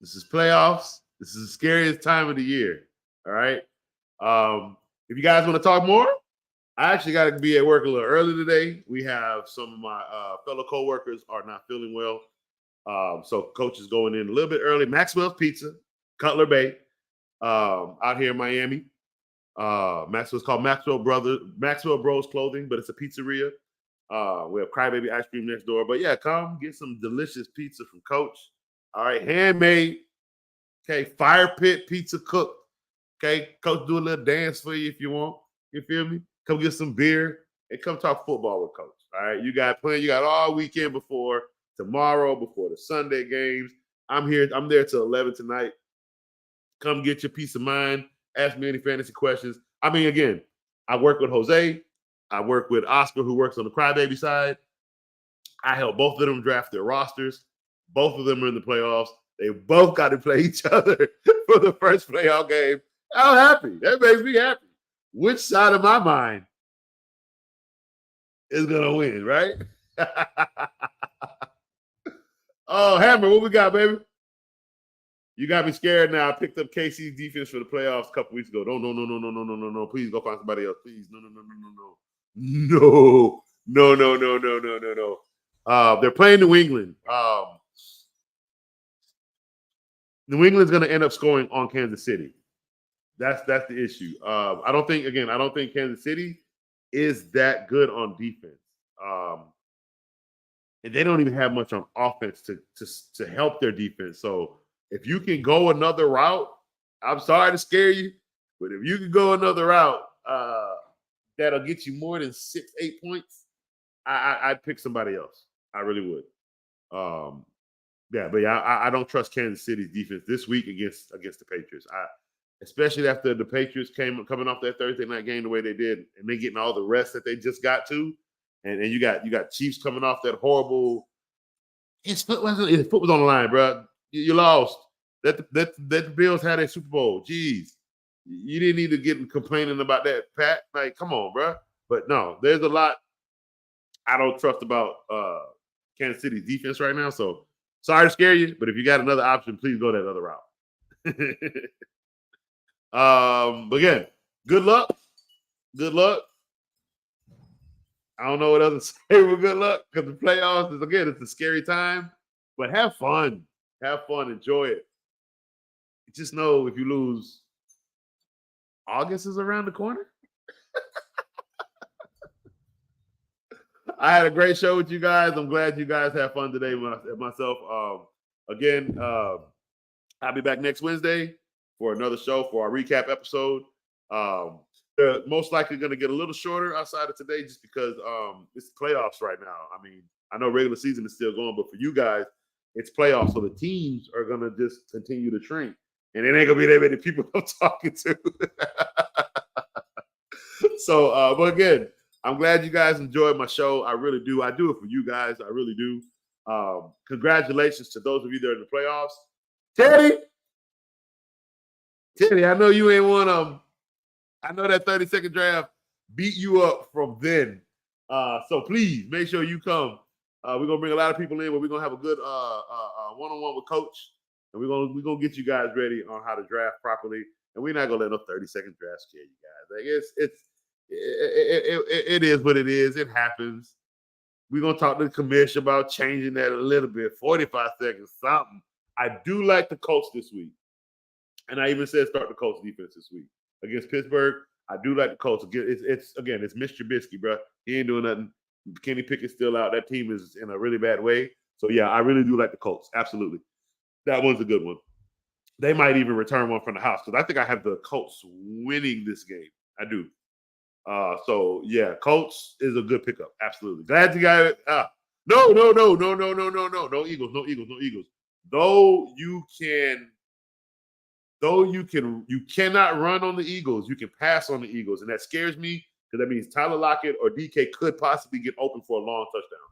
This is playoffs. This is the scariest time of the year. All right. If you guys want to talk more, I actually got to be at work a little early today. We have some of my fellow coworkers are not feeling well. So coach is going in a little bit early. Maxwell's Pizza. Cutler Bay, out here in Miami. It's called Maxwell Bros Clothing, but it's a pizzeria. We have Crybaby ice cream next door. But yeah, come get some delicious pizza from Coach. All right, handmade. Okay, fire pit pizza cooked. Okay, Coach do a little dance for you if you want. You feel me? Come get some beer and come talk football with Coach. All right, you got all weekend before tomorrow, before the Sunday games. I'm there till 11 tonight. Come get your peace of mind. Ask me any fantasy questions. I mean, again, I work with Jose. I work with Oscar, who works on the Crybaby side. I help both of them draft their rosters. Both of them are in the playoffs. They both got to play each other for the first playoff game. I'm happy. That makes me happy. Which side of my mind is going to win, right? Oh, Hammer, what we got, baby? You got me scared now. I picked up KC's defense for the playoffs a couple weeks ago. No. Please go find somebody else. Please. No. They're playing New England. New England's going to end up scoring on Kansas City. That's the issue. I don't think Kansas City is that good on defense. And they don't even have much on offense to help their defense. So if you can go another route, I'm sorry to scare you, but if you can go another route that'll get you more than 6-8 points, I'd pick somebody else. I really would. I don't trust Kansas City's defense this week against the Patriots. Especially after the Patriots coming off that Thursday night game the way they did, and they getting all the rest that they just got to, and you got Chiefs coming off that horrible. His foot was on the line, bro. You lost. That the Bills had a Super Bowl. Jeez, you didn't need to get complaining about that, Pat. Like, come on, bro. But no, there's a lot I don't trust about Kansas City's defense right now. So sorry to scare you, but if you got another option, please go that other route. But again, good luck. Good luck. I don't know what else to say with good luck because the playoffs is, again, it's a scary time. But have fun. Have fun. Enjoy it. Just know if you lose, August is around the corner. I had a great show with you guys. I'm glad you guys had fun today myself. Again, I'll be back next Wednesday for another show for our recap episode. They're most likely going to get a little shorter outside of today just because it's playoffs right now. I mean, I know regular season is still going, but for you guys, it's playoffs. So the teams are going to just continue to shrink. And it ain't going to be that many people I'm talking to. So, but again, I'm glad you guys enjoyed my show. I really do. I do it for you guys. I really do. Congratulations to those of you that are in the playoffs. Teddy, I know you ain't one of them. I know that 30-second draft beat you up from then. So please make sure you come. We're going to bring a lot of people in, but we're going to have a good one-on-one with Coach. And we're gonna get you guys ready on how to draft properly. And we're not going to let no 30-second draft scare you guys. Like it is what it is. It happens. We're going to talk to the commission about changing that a little bit. 45 seconds, something. I do like the Colts this week. And I even said start the Colts defense this week. Against Pittsburgh, I do like the Colts. It's Mr. Trubisky, bro. He ain't doing nothing. Kenny Pickett's still out. That team is in a really bad way. So, yeah, I really do like the Colts. Absolutely. That one's a good one. They might even return one from the house because I think I have the Colts winning this game. I do. So, yeah, Colts is a good pickup. Absolutely. Glad you got it. No. No Eagles. You cannot run on the Eagles. You can pass on the Eagles. And that scares me because that means Tyler Lockett or DK could possibly get open for a long touchdown.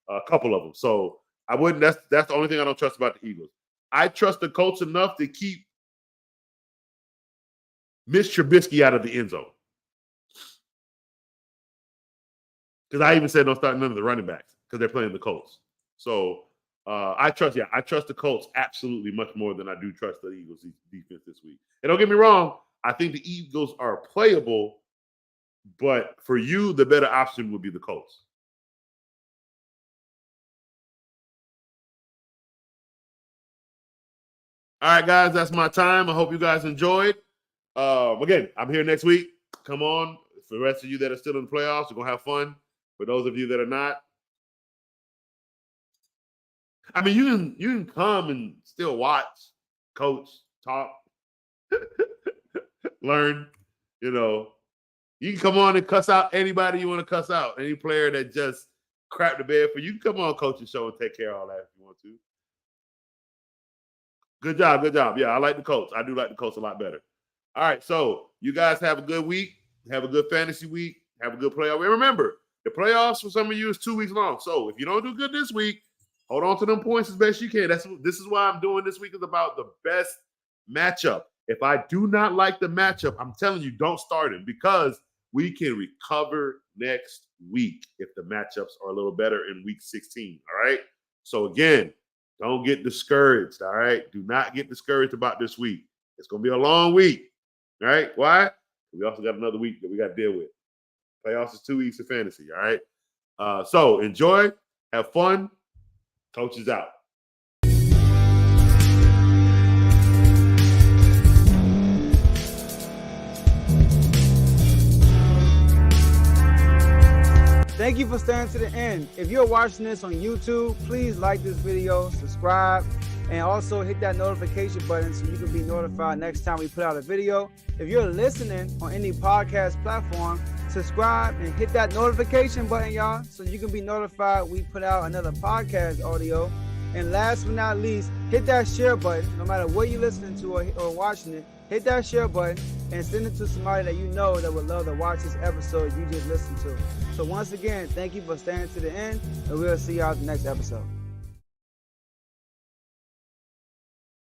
A couple of them. So I wouldn't. That's the only thing I don't trust about the Eagles. I trust the Colts enough to keep Mitch Trubisky out of the end zone. Because I even said don't start none of the running backs because they're playing the Colts. So I trust the Colts absolutely much more than I do trust the Eagles defense this week. And don't get me wrong, I think the Eagles are playable, but for you, the better option would be the Colts. All right, guys, that's my time. I hope you guys enjoyed. Again, I'm here next week. Come on. For the rest of you that are still in the playoffs, we're going to have fun. For those of you that are not, I mean, you can come and still watch, coach, talk, learn. You know, you can come on and cuss out anybody you want to cuss out. Any player that just crap the bed for you, can come on coaching show and take care of all that if you want to. Good job, good job. Yeah, I like the coach. I do like the coach a lot better. All right, so you guys have a good week. Have a good fantasy week. Have a good playoff. And remember, the playoffs for some of you is 2 weeks long. So if you don't do good this week, hold on to them points as best you can. This is why I'm doing this week is about the best matchup. If I do not like the matchup, I'm telling you, don't start him because we can recover next week if the matchups are a little better in week 16. All right. So again, don't get discouraged. All right. Do not get discouraged about this week. It's going to be a long week. All right. Why? We also got another week that we got to deal with. Playoffs is 2 weeks of fantasy. All right. So enjoy, have fun. Coach is out. Thank you for staying to the end. If you're watching this on YouTube, please like this video, subscribe, and also hit that notification button so you can be notified next time we put out a video. If you're listening on any podcast platform, subscribe and hit that notification button, y'all, so you can be notified we put out another podcast audio. And last but not least, hit that share button. No matter what you're listening to or watching it, hit that share button and send it to somebody that you know that would love to watch this episode you just listened to. So once again, thank you for staying to the end, and we'll see y'all at the next episode.